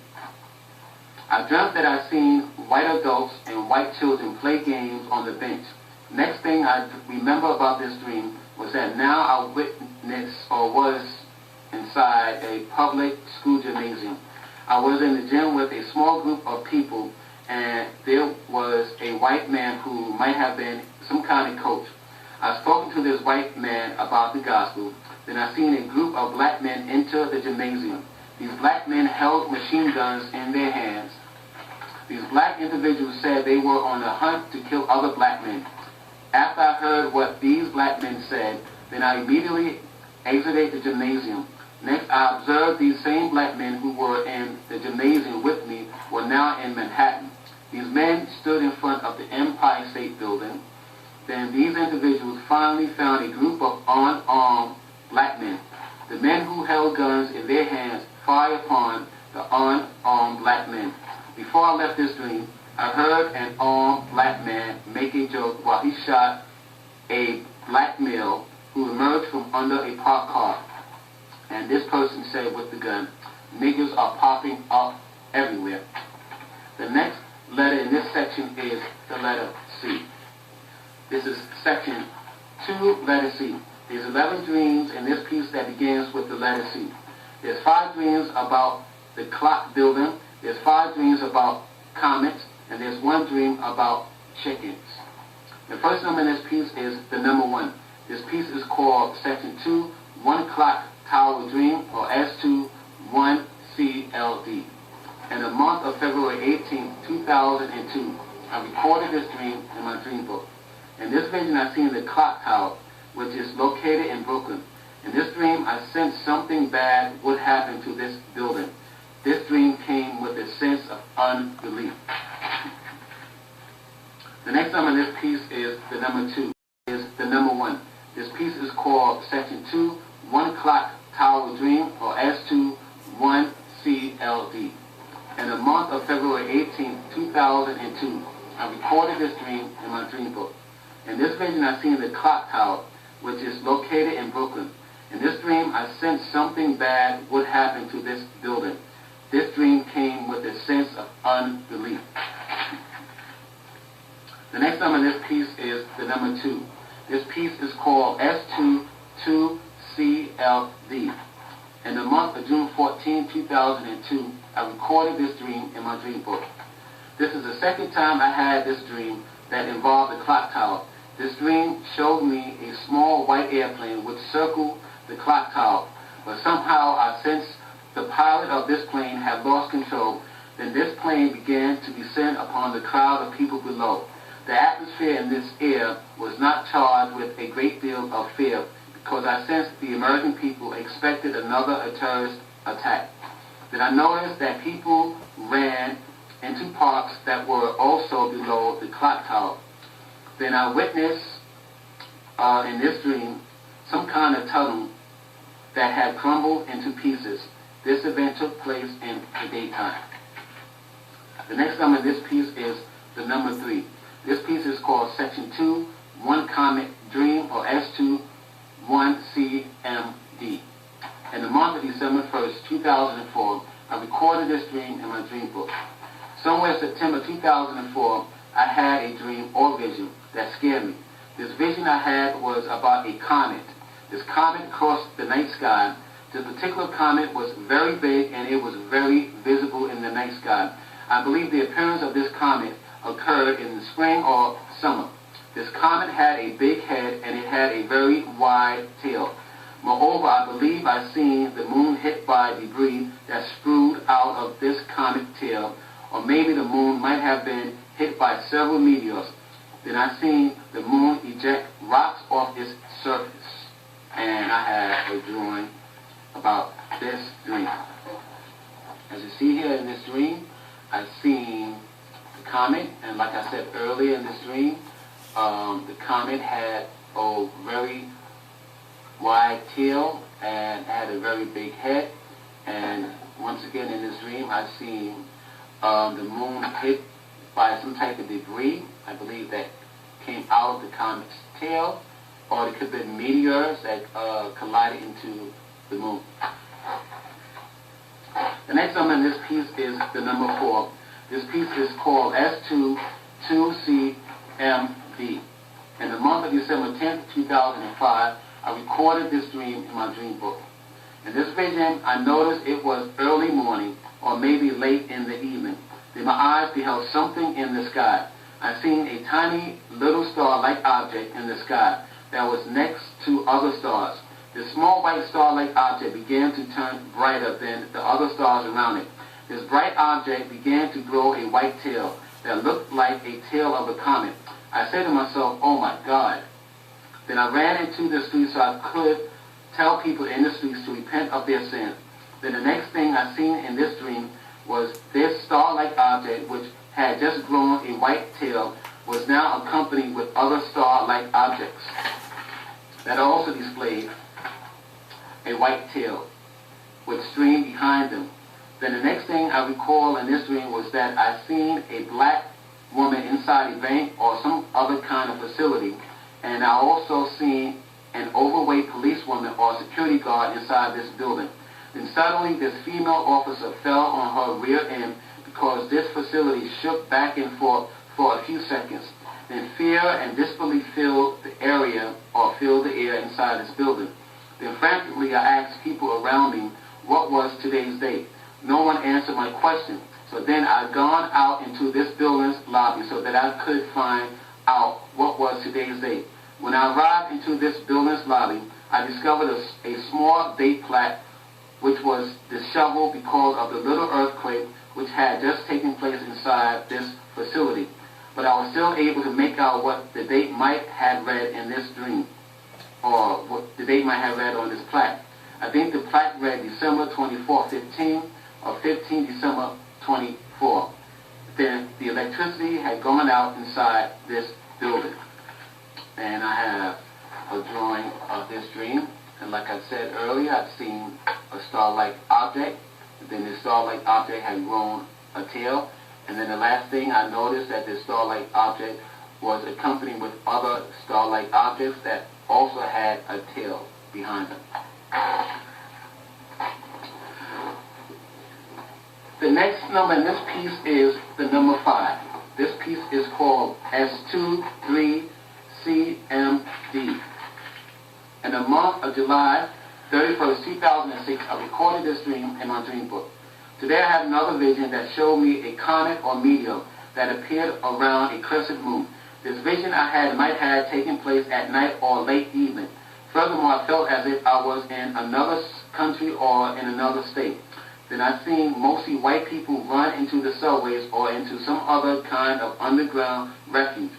I dreamt that I seen white adults and white children play games on the bench. Next thing I remember about this dream was that now I witnessed or was inside a public school gymnasium. I was in the gym with a small group of people, and there was a white man who might have been some kind of coach. I spoke to this white man about the gospel. Then I seen a group of black men enter the gymnasium. These black men held machine guns in their hands. These black individuals said they were on a hunt to kill other black men. After I heard what these black men said, then I immediately exited the gymnasium. Next, I observed these same black men who were in the gymnasium with me were now in Manhattan. These men stood in front of the Empire State Building. Then these individuals finally found a group of unarmed black men. The men who held guns in their hands fired upon the unarmed black men. Before I left this dream, I heard an armed black man make a joke while he shot a black male who emerged from under a parked car. And this person said with the gun, "Niggers are popping up everywhere." The next letter in this section is the letter C. This is section 2, letter C. There's 11 dreams in this piece that begins with the letter C. There's 5 dreams about the clock building. There's 5 dreams about comets. And there's 1 dream about chickens. The first number in this piece is the number 1. This piece is called Section 2, 1 Clock Tower Dream, or S2 1CLD. In the month of February 18, 2002, I recorded this dream in my dream book. In this vision, I seen the clock tower, which is located in Brooklyn. In this dream, I sensed something bad would happen to this building. This dream came with a sense of unbelief. The next number in this piece is the number 2. Is the number 1. This piece is called Section 2, 1 Clock Tower Dream, or S2 1CLD. In the month of February 18, 2002, I recorded this dream in my dream book. In this vision, I seen the clock tower, which is located in Brooklyn. In this dream, I sensed something bad would happen to this building. this dream came with a sense of unbelief. The next number in this piece is the number 2. This piece is called S22CLD. In the month of June 14, 2002, I recorded this dream in my dream book. This is the second time I had this dream that involved the clock tower. This dream showed me a small white airplane which circled the clock tower, but somehow I sensed the pilot of this plane had lost control. Then this plane began to descend upon the crowd of people below. The atmosphere in this air was not charged with a great deal of fear because I sensed the American people expected another terrorist attack. Then I noticed that people ran into parks that were also below the clock tower. Then I witnessed in this dream some kind of tunnel that had crumbled into pieces. This event took place in the daytime. The next number in this piece is the number 3. This piece is called Section 2, One Comet Dream, or S21CMD. In the month of December 1st, 2004, I recorded this dream in my dream book. Somewhere in September 2004, I had a dream or vision that scared me. This vision I had was about a comet. This comet crossed the night sky. This particular comet was very big and it was very visible in the night sky. I believe the appearance of this comet occurred in the spring or summer. This comet had a big head and it had a very wide tail. Moreover, I believe I seen the moon hit by debris that spewed out of this comet tail, or maybe the moon might have been hit by several meteors. Then I seen the moon eject rocks off its surface. And I had a drawing about this dream. As you see here in this dream, I've seen the comet, and like I said earlier in this dream, the comet had a very wide tail and had a very big head. And once again in this dream, I've seen the moon hit by some type of debris, I believe that came out of the comet's tail, or it could have been meteors that collided into the moon. The next number in this piece is the number 4. This piece is called S22CMD. In the month of December 10th, 2005, I recorded this dream in my dream book. In this vision, I noticed it was early morning or maybe late in the evening. Then my eyes beheld something in the sky. I seen a tiny little star-like object in the sky that was next to other stars. This small white star-like object began to turn brighter than the other stars around it. This bright object began to grow a white tail that looked like a tail of a comet. I said to myself, oh my God. Then I ran into the street so I could tell people in the streets to repent of their sins. Then the next thing I seen in this dream was this star-like object, which had just grown a white tail, was now accompanied with other star-like objects that also displayed a white tail with stream behind them. Then the next thing I recall in this dream was that I seen a black woman inside a bank or some other kind of facility, and I also seen an overweight policewoman or security guard inside this building. Then suddenly this female officer fell on her rear end because this facility shook back and forth for a few seconds. Then fear and disbelief filled the area or filled the air inside this building. Then frantically I asked people around me what was today's date. No one answered my question. So then I'd gone out into this building's lobby so that I could find out what was today's date. When I arrived into this building's lobby, I discovered a small date plaque which was disheveled because of the little earthquake which had just taken place inside this facility. But I was still able to make out what the date might have read in this dream, or what the date might have read on this plaque. I think the plaque read December 24, 15, or 15 December 24. Then the electricity had gone out inside this building. And I have a drawing of this dream. And like I said earlier, I've seen a star-like object. Then this star-like object had grown a tail. And then the last thing I noticed that this star-like object was accompanied with other star-like objects that also had a tail behind them. The next number in this piece is the number 5. This piece is called S23CMD. In the month of July 31st, 2006, I recorded this dream in my dream book. Today I had another vision that showed me a comet or meteor that appeared around a crescent moon. This vision I had might have taken place at night or late evening. Furthermore, I felt as if I was in another country or in another state. Then I seen mostly white people run into the subways or into some other kind of underground refuge.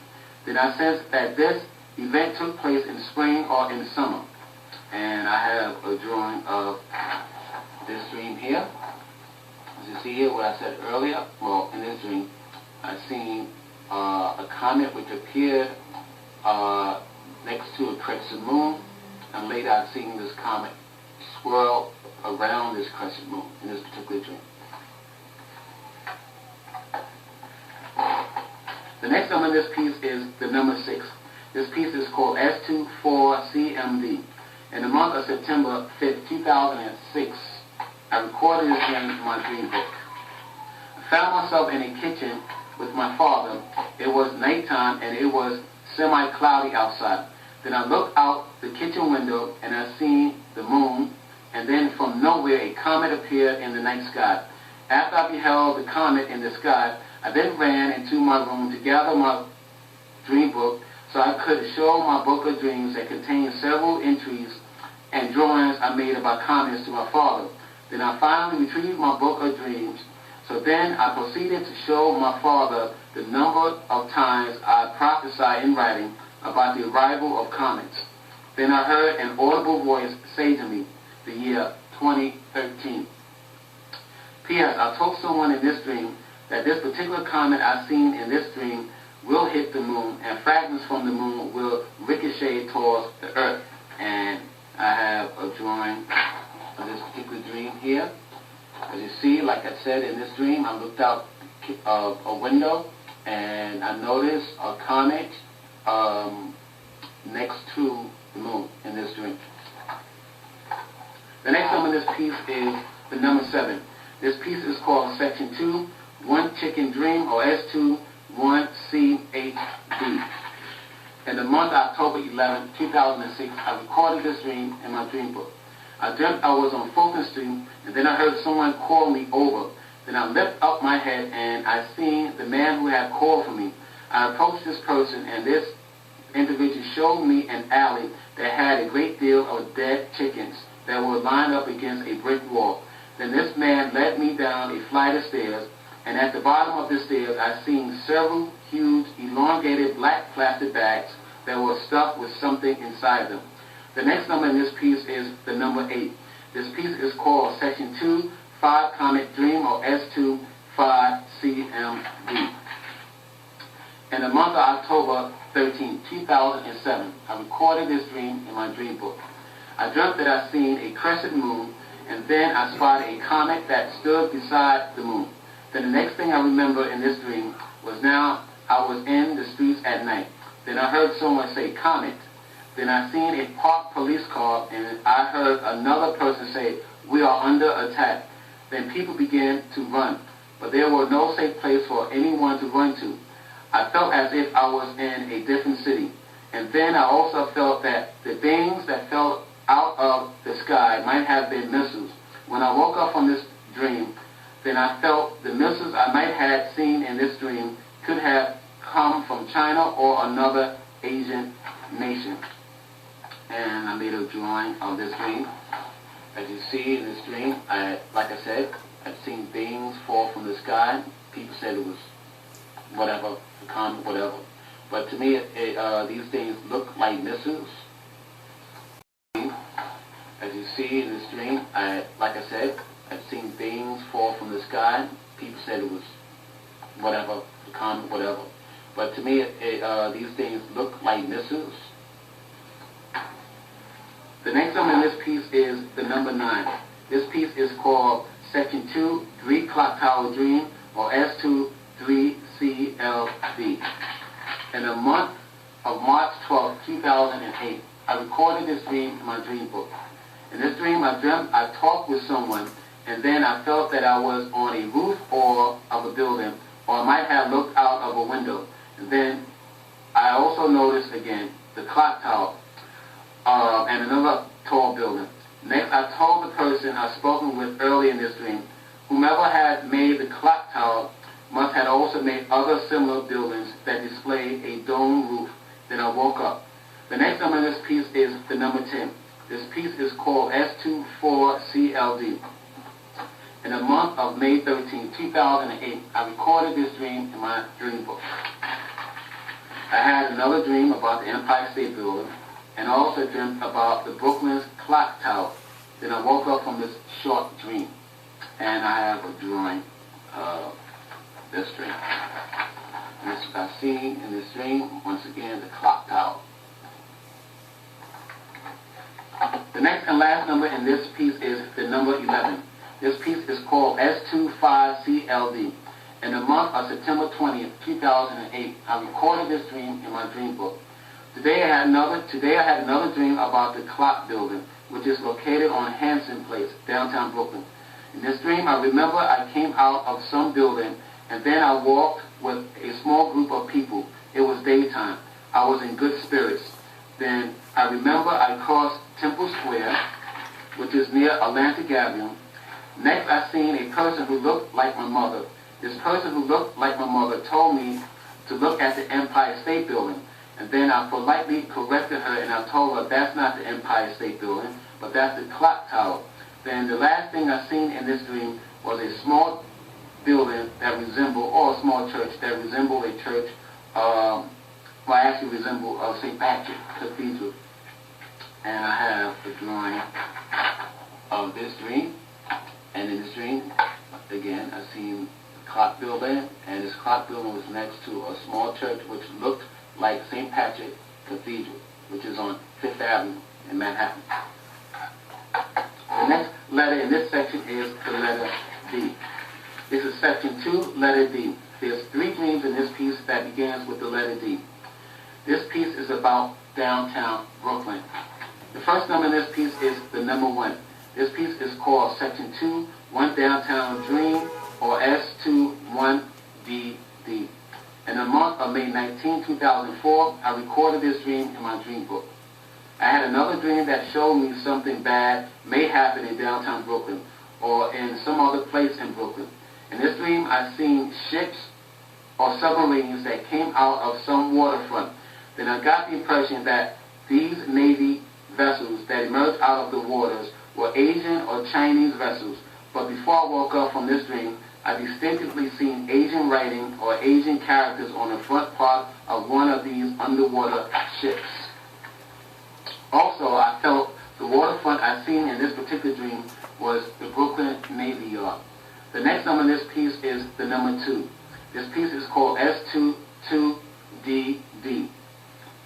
Then I sensed that this event took place in spring or in summer. And I have a drawing of this dream here. As you see here, what I said earlier, well, in this dream, I seen a comet which appeared next to a crescent moon, and later I've seen this comet swirl around this crescent moon in this particular dream. The next number in this piece is the number 6. This piece is called S24CMD. In the month of September 5th, 2006, I recorded this in my dream book. I found myself in a kitchen with my father. It was nighttime and it was semi-cloudy outside. Then I looked out the kitchen window and I seen the moon, and then from nowhere a comet appeared in the night sky. After I beheld the comet in the sky, I then ran into my room to gather my dream book so I could show my book of dreams that contained several entries and drawings I made about comets to my father. Then I finally retrieved my book of dreams. So then I proceeded to show my father the number of times I prophesied in writing about the arrival of comets. Then I heard an audible voice say to me, the year 2013. P.S. I told someone in this dream that this particular comet I've seen in this dream will hit the moon, and fragments from the moon will ricochet towards the earth. And I have a drawing of this particular dream here. As you see, like I said, in this dream, I looked out a window and I noticed a comet next to the moon in this dream. The next number in this piece is the number 7. This piece is called Section 2, One Chicken Dream, or S21CHD. In the month of October 11, 2006, I recorded this dream in my dream book. I dreamt I was on Fulton Street, and then I heard someone call me over. Then I lifted up my head, and I seen the man who had called for me. I approached this person, and this individual showed me an alley that had a great deal of dead chickens that were lined up against a brick wall. Then this man led me down a flight of stairs, and at the bottom of the stairs I seen several huge, elongated black plastic bags that were stuffed with something inside them. The next number in this piece is the number 8. This piece is called Section 2, 5 Comet Dream, or S25CMD. In the month of October 13, 2007, I recorded this dream in my dream book. I dreamt that I seen a crescent moon, and then I spotted a comet that stood beside the moon. Then the next thing I remember in this dream was now I was in the streets at night. Then I heard someone say, "Comet." Then I seen a parked police car, and I heard another person say, "We are under attack." Then people began to run, but there was no safe place for anyone to run to. I felt as if I was in a different city. And then I also felt that the things that fell out of the sky might have been missiles. When I woke up from this dream, then I felt the missiles I might have seen in this dream could have come from China or another Asian nation. And I made a drawing of this dream. As you see in this dream, like I said, I've seen things fall from the sky. People said it was whatever, a comet, whatever. But to me, these things look like missiles. As you see in this dream, like I said, I've seen things fall from the sky. People said it was whatever, a comet, whatever. But to me, these things look like missiles. The next number in this piece is the number 9. This piece is called Section 2, 3 Clock Tower Dream, or S23CLD. In the month of March 12, 2008, I recorded this dream in my dream book. In this dream, I dreamt I talked with someone, and then I felt that I was on a roof of a building, or I might have looked out of a window. And then I also noticed again the clock tower and another tall building. Next, I told the person I'd spoken with early in this dream, whomever had made the clock tower must have also made other similar buildings that displayed a dome roof. Then I woke up. The next number in this piece is the number 10. This piece is called S24CLD. In the month of May 13, 2008, I recorded this dream in my dream book. I had another dream about the Empire State Building, and also dreamt about the Brooklyn's clock tower. Then I woke up from this short dream, and I have a drawing of this dream. This is what I've seen in this dream, once again, the clock tower. The next and last number in this piece is the number 11. This piece is called S25CLD. In the month of September 20th, 2008, I recorded this dream in my dream book. Today I had another dream about the clock building, which is located on Hanson Place, downtown Brooklyn. In this dream, I remember I came out of some building, and then I walked with a small group of people. It was daytime. I was in good spirits. Then I remember I crossed Temple Square, which is near Atlantic Avenue. Next, I seen a person who looked like my mother. This person who looked like my mother told me to look at the Empire State Building. And then I politely corrected her, and I told her that's not the Empire State Building, but that's the clock tower. Then the last thing I seen in this dream was a small building that resembled, or a small church that resembled a church, actually resembled St. Patrick Cathedral. And I have a drawing of this dream. And in this dream, again, I seen the clock building, and this clock building was next to a small church which looked like St. Patrick Cathedral, which is on 5th Avenue in Manhattan. The next letter in this section is the letter D. This is section 2, letter D. There's 3 dreams in this piece that begins with the letter D. This piece is about downtown Brooklyn. The first number in this piece is the number 1. This piece is called section 2, One Downtown Dream, or S21DD. In the month of May 19, 2004, I recorded this dream in my dream book. I had another dream that showed me something bad may happen in downtown Brooklyn or in some other place in Brooklyn. In this dream, I seen ships or submarines that came out of some waterfront. Then I got the impression that these Navy vessels that emerged out of the waters were Asian or Chinese vessels. But before I woke up from this dream, I distinctly seen Asian writing or Asian characters on the front part of one of these underwater ships. Also, I felt the waterfront I seen in this particular dream was the Brooklyn Navy Yard. The next number in this piece is the number 2. This piece is called S22DD.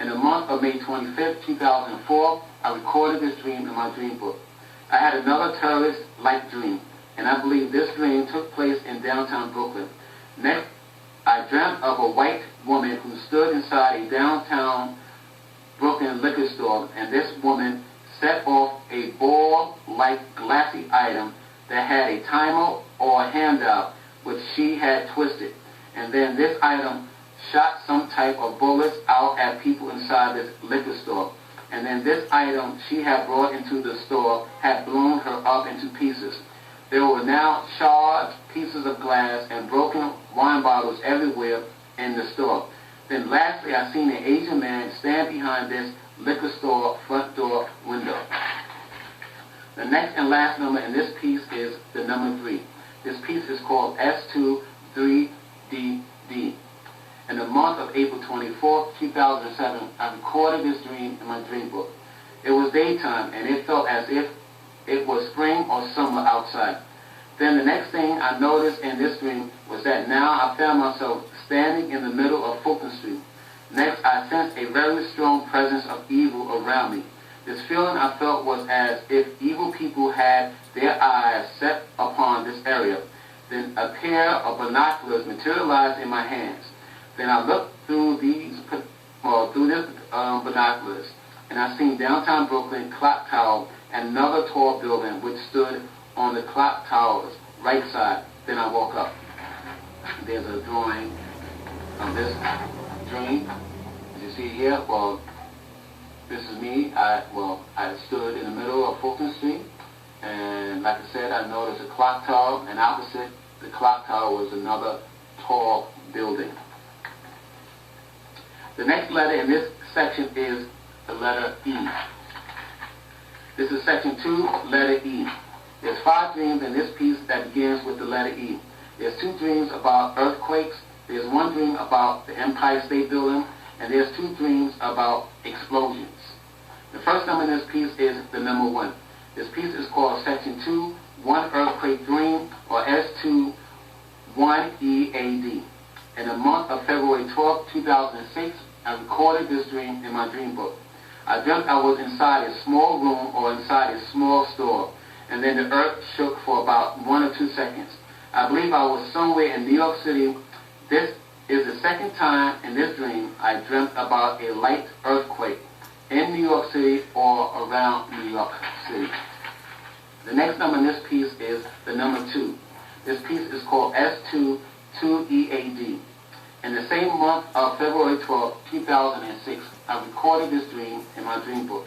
In the month of May 25th, 2004, I recorded this dream in my dream book. I had another terrorist-like dream, and I believe this dream took place in downtown Brooklyn. Next, I dreamt of a white woman who stood inside a downtown Brooklyn liquor store, and this woman set off a ball-like glassy item that had a timer or a handout which she had twisted. And then this item shot some type of bullets out at people inside this liquor store. And then this item she had brought into the store had blown her up into pieces. There were now charred pieces of glass and broken wine bottles everywhere in the store. Then lastly, I seen an Asian man stand behind this liquor store front door window. The next and last number in this piece is the number 3. This piece is called S23DD. In the month of April 24, 2007, I recorded this dream in my dream book. It was daytime, and it felt as if it was spring or summer outside. Then the next thing I noticed in this dream was that now I found myself standing in the middle of Fulton Street. Next, I sensed a very strong presence of evil around me. This feeling I felt was as if evil people had their eyes set upon this area. Then a pair of binoculars materialized in my hands. Then I looked through this binoculars, and I seen downtown Brooklyn clock tower and another tall building which stood on the clock tower's right side. Then I woke up. There's a drawing of this dream. As you see here, well, this is me. I stood in the middle of Fulton Street, and like I said, I noticed a clock tower, and opposite the clock tower was another tall building. The next letter in this section is the letter E. This is section 2, letter E. There's 5 dreams in this piece that begins with the letter E. There's 2 dreams about earthquakes. There's 1 dream about the Empire State Building, and there's 2 dreams about explosions. The first number in this piece is the number 1. This piece is called section 2, 1 earthquake dream, or S2 1EAD. In the month of February 12, 2006, I recorded this dream in my dream book. I dreamt I was inside a small room or inside a small store, and then the earth shook for about 1 or 2 seconds. I believe I was somewhere in New York City. This is the second time in this dream I dreamt about a light earthquake in New York City or around New York City. The next number in this piece is the number 2. This piece is called S2 2EAD. In the same month of February 12, 2006, I recorded this dream in my dream book.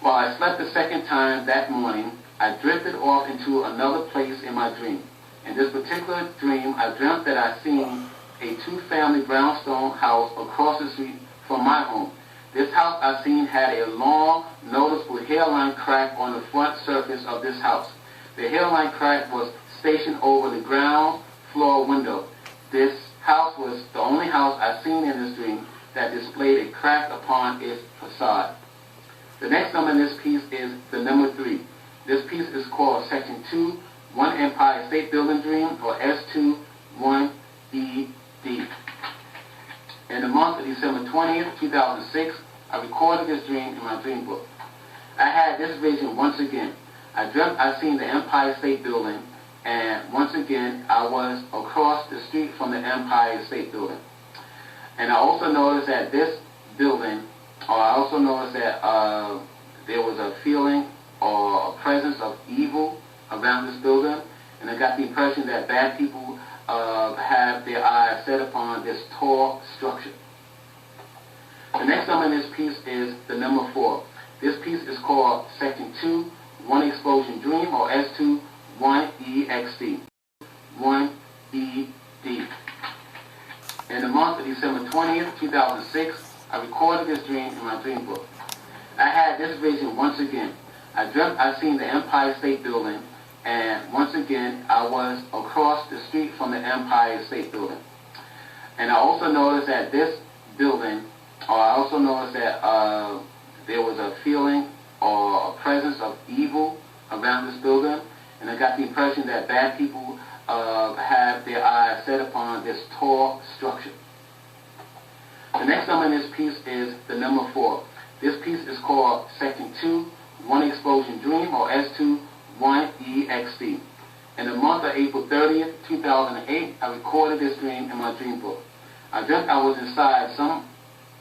While I slept the second time that morning, I drifted off into another place in my dream. In this particular dream, I dreamt that I seen a 2-family brownstone house across the street from my home. This house I seen had a long, noticeable hairline crack on the front surface of this house. The hairline crack was stationed over the ground floor window. This house was the only house I seen in this dream that displayed a crack upon its facade. The next number in this piece is the number 3. This piece is called section 2, 1 Empire State Building Dream, or S2 1ED. In the month of December 20th, 2006, I recorded this dream in my dream book. I had this vision once again. I dreamt I seen the Empire State Building, and once again I was across the street from the Empire State Building. And I also noticed that this building, or I also noticed that there was a feeling or a presence of evil around this building, and I got the impression that bad people have their eyes set upon this tall structure. The next number in this piece is the number 4. This piece is called section 2, 1 Explosion Dream, or S2 1EXD. 1ED. In the month of December 20th, 2006, I recorded this dream in my dream book. I had this vision once again. I dreamt I seen the Empire State Building, and once again I was across the street from the Empire State Building. And I also noticed that this building, or I also noticed that there was a feeling or a presence of evil around this building, and I got the impression that bad people have their eyes set upon this tall structure. The next number in this piece is the number 4. This piece is called section 2, 1 Explosion Dream, or S2 1EXD. In the month of April 30th, 2008, I recorded this dream in my dream book. I dreamt I was inside some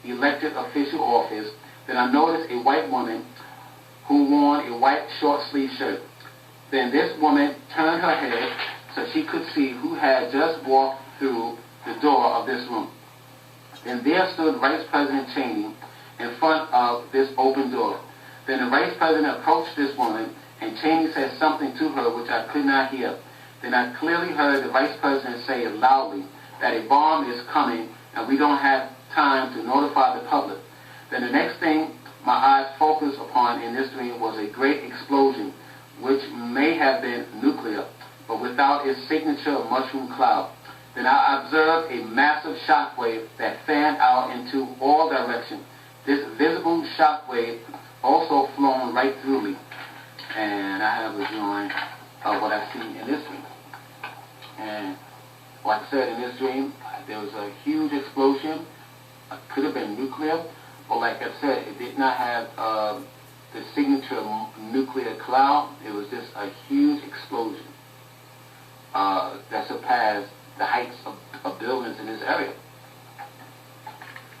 elected official office. Then I noticed a white woman who wore a white short-sleeve shirt. Then this woman turned her head so she could see who had just walked through the door of this room. Then there stood Vice President Cheney in front of this open door. Then the Vice President approached this woman, and Cheney said something to her which I could not hear. Then I clearly heard the Vice President say loudly that a bomb is coming and we don't have time to notify the public. Then the next thing my eyes focused upon in this dream was a great explosion, which may have been nuclear, but without its signature mushroom cloud. Then I observed a massive shock wave that fanned out into all directions. This visible shock wave also flown right through me. And I have a drawing of what I see in this dream. And like I said, in this dream, there was a huge explosion. It could have been nuclear, but like I said, it did not have the signature nuclear cloud. It was just a huge explosion that surpassed the heights of buildings in this area.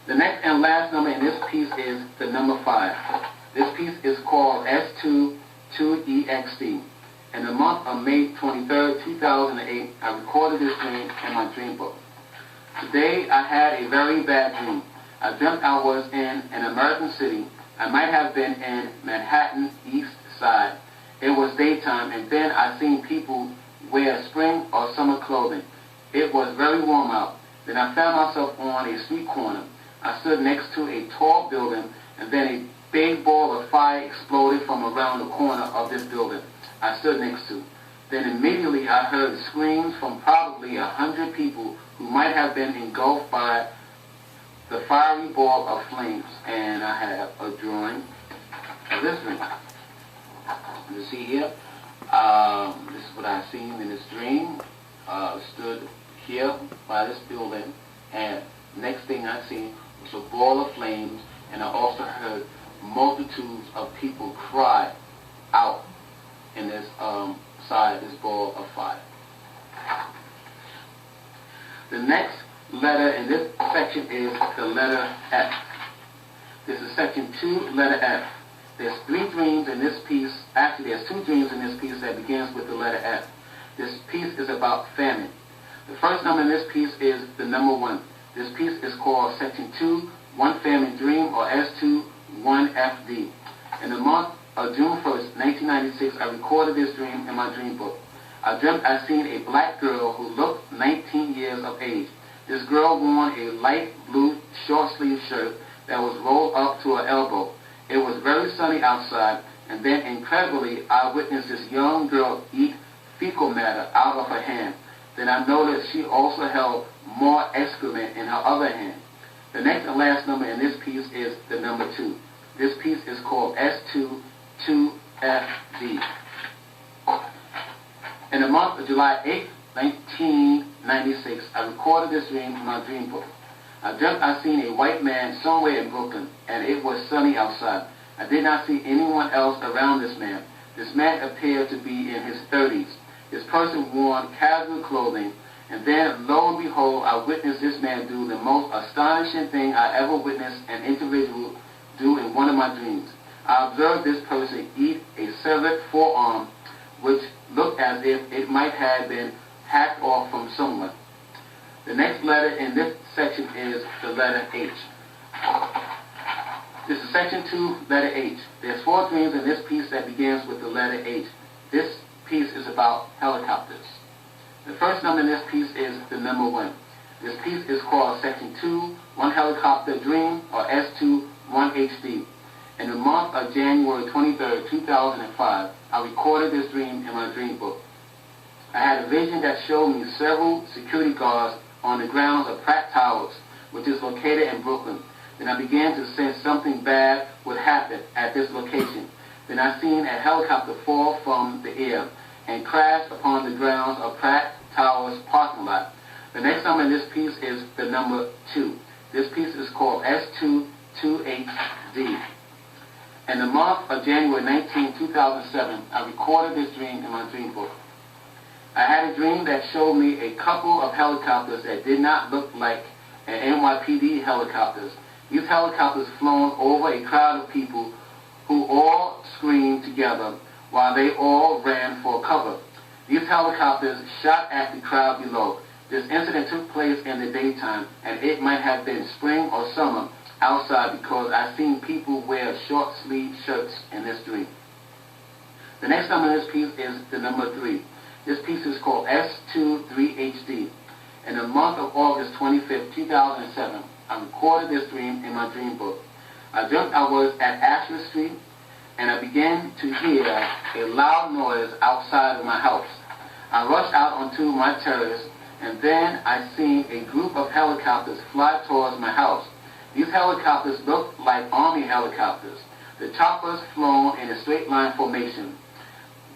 The next and last number in this piece is the number 5. This piece is called S2 2EXD. In the month of May 23rd, 2008, I recorded this dream in my dream book. Today, I had a very bad dream. I dreamt I was in an American city. I might have been in Manhattan, East Side. It was daytime, and then I seen people wear spring or summer clothing. It was very warm out. Then I found myself on a street corner. I stood next to a tall building, and then a big ball of fire exploded from around the corner of this building I stood next to. Then immediately I heard screams from probably 100 people who might have been engulfed by the fiery ball of flames. And I have a drawing of this dream. You see here, this is what I seen in this dream. Stood here by this building, and next thing I seen was a ball of flames, and I also heard multitudes of people cry out in this side of this ball of fire. The next letter in this section is the letter F. This is section 2, letter F. There's 3 dreams in this piece. Actually, there's 2 dreams in this piece that begins with the letter F. This piece is about famine. The first number in this piece is the number 1. This piece is called section 2, One Famine Dream, or S2, 1FD. In the month of June 1st, 1996, I recorded this dream in my dream book. I dreamt I seen a black girl who looked 19 years of age. This girl wore a light blue short-sleeved shirt that was rolled up to her elbow. It was very sunny outside, and then incredibly, I witnessed this young girl eat fecal matter out of her hand. Then I noticed she also held more excrement in her other hand. The next and last number in this piece is the number 2. This piece is called S2, 2FD. In the month of July 8th, 1996, I recorded this dream in my dream book. I dreamt I seen a white man somewhere in Brooklyn, and it was sunny outside. I did not see anyone else around this man. This man appeared to be in his 30s. This person wore casual clothing, and then, lo and behold, I witnessed this man do the most astonishing thing I ever witnessed an individual do in one of my dreams. I observed this person eat a severed forearm, which looked as if it might have been hacked off from someone. The next letter in this section is the letter H. This is section 2, letter H. There's 4 dreams in this piece that begins with the letter H. This piece is about helicopters. The first number in this piece is the number 1. This piece is called section 2, One Helicopter Dream, or S2, 1HD. In the month of January 23rd, 2005, I recorded this dream in my dream book. I had a vision that showed me several security guards on the grounds of Pratt Towers, which is located in Brooklyn. Then I began to sense something bad would happen at this location. Then I seen a helicopter fall from the air and crash upon the grounds of Pratt Towers parking lot. The next number in this piece is the number 2. This piece is called S2, 2HD. In the month of January 19, 2007, I recorded this dream in my dream book. I had a dream that showed me a couple of helicopters that did not look like NYPD helicopters. These helicopters flown over a crowd of people who all screamed together while they all ran for cover. These helicopters shot at the crowd below. This incident took place in the daytime, and it might have been spring or summer outside because I seen people wear short-sleeved shirts in this dream. The next number in this piece is the number 3. This piece is called S23HD. In the month of August 25th, 2007, I recorded this dream in my dream book. I dreamt I was at Asher Street, and I began to hear a loud noise outside of my house. I rushed out onto my terrace, and then I seen a group of helicopters fly towards my house. These helicopters looked like army helicopters. The choppers flown in a straight line formation.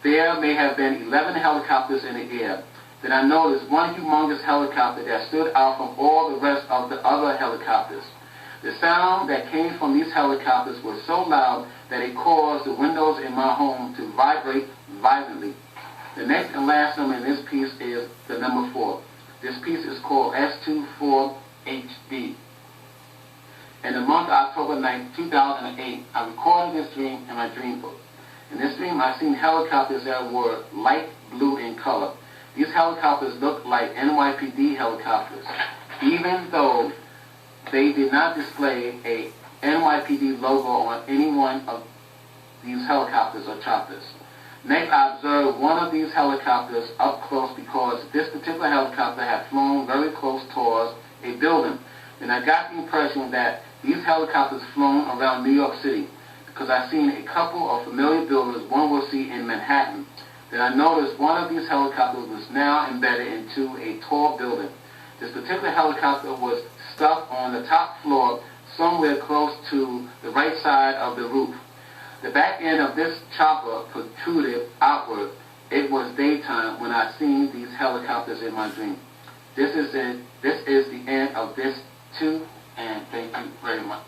There may have been 11 helicopters in the air. Then I noticed one humongous helicopter that stood out from all the rest of the other helicopters. The sound that came from these helicopters was so loud that it caused the windows in my home to vibrate violently. The next and last number in this piece is the number 4. This piece is called S24HD. In the month of October 9, 2008, I recorded this dream in my dream book. In this dream, I seen helicopters that were light blue in color. These helicopters looked like NYPD helicopters, even though they did not display a NYPD logo on any one of these helicopters or choppers. Next, I observed one of these helicopters up close because this particular helicopter had flown very close towards a building. And I got the impression that these helicopters flown around New York City because I seen a couple of familiar buildings one will see in Manhattan. Then I noticed one of these helicopters was now embedded into a tall building. This particular helicopter was stuck on the top floor somewhere close to the right side of the roof. The back end of this chopper protruded outward. It was daytime when I seen these helicopters in my dream. This is the end of this too, and thank you very much.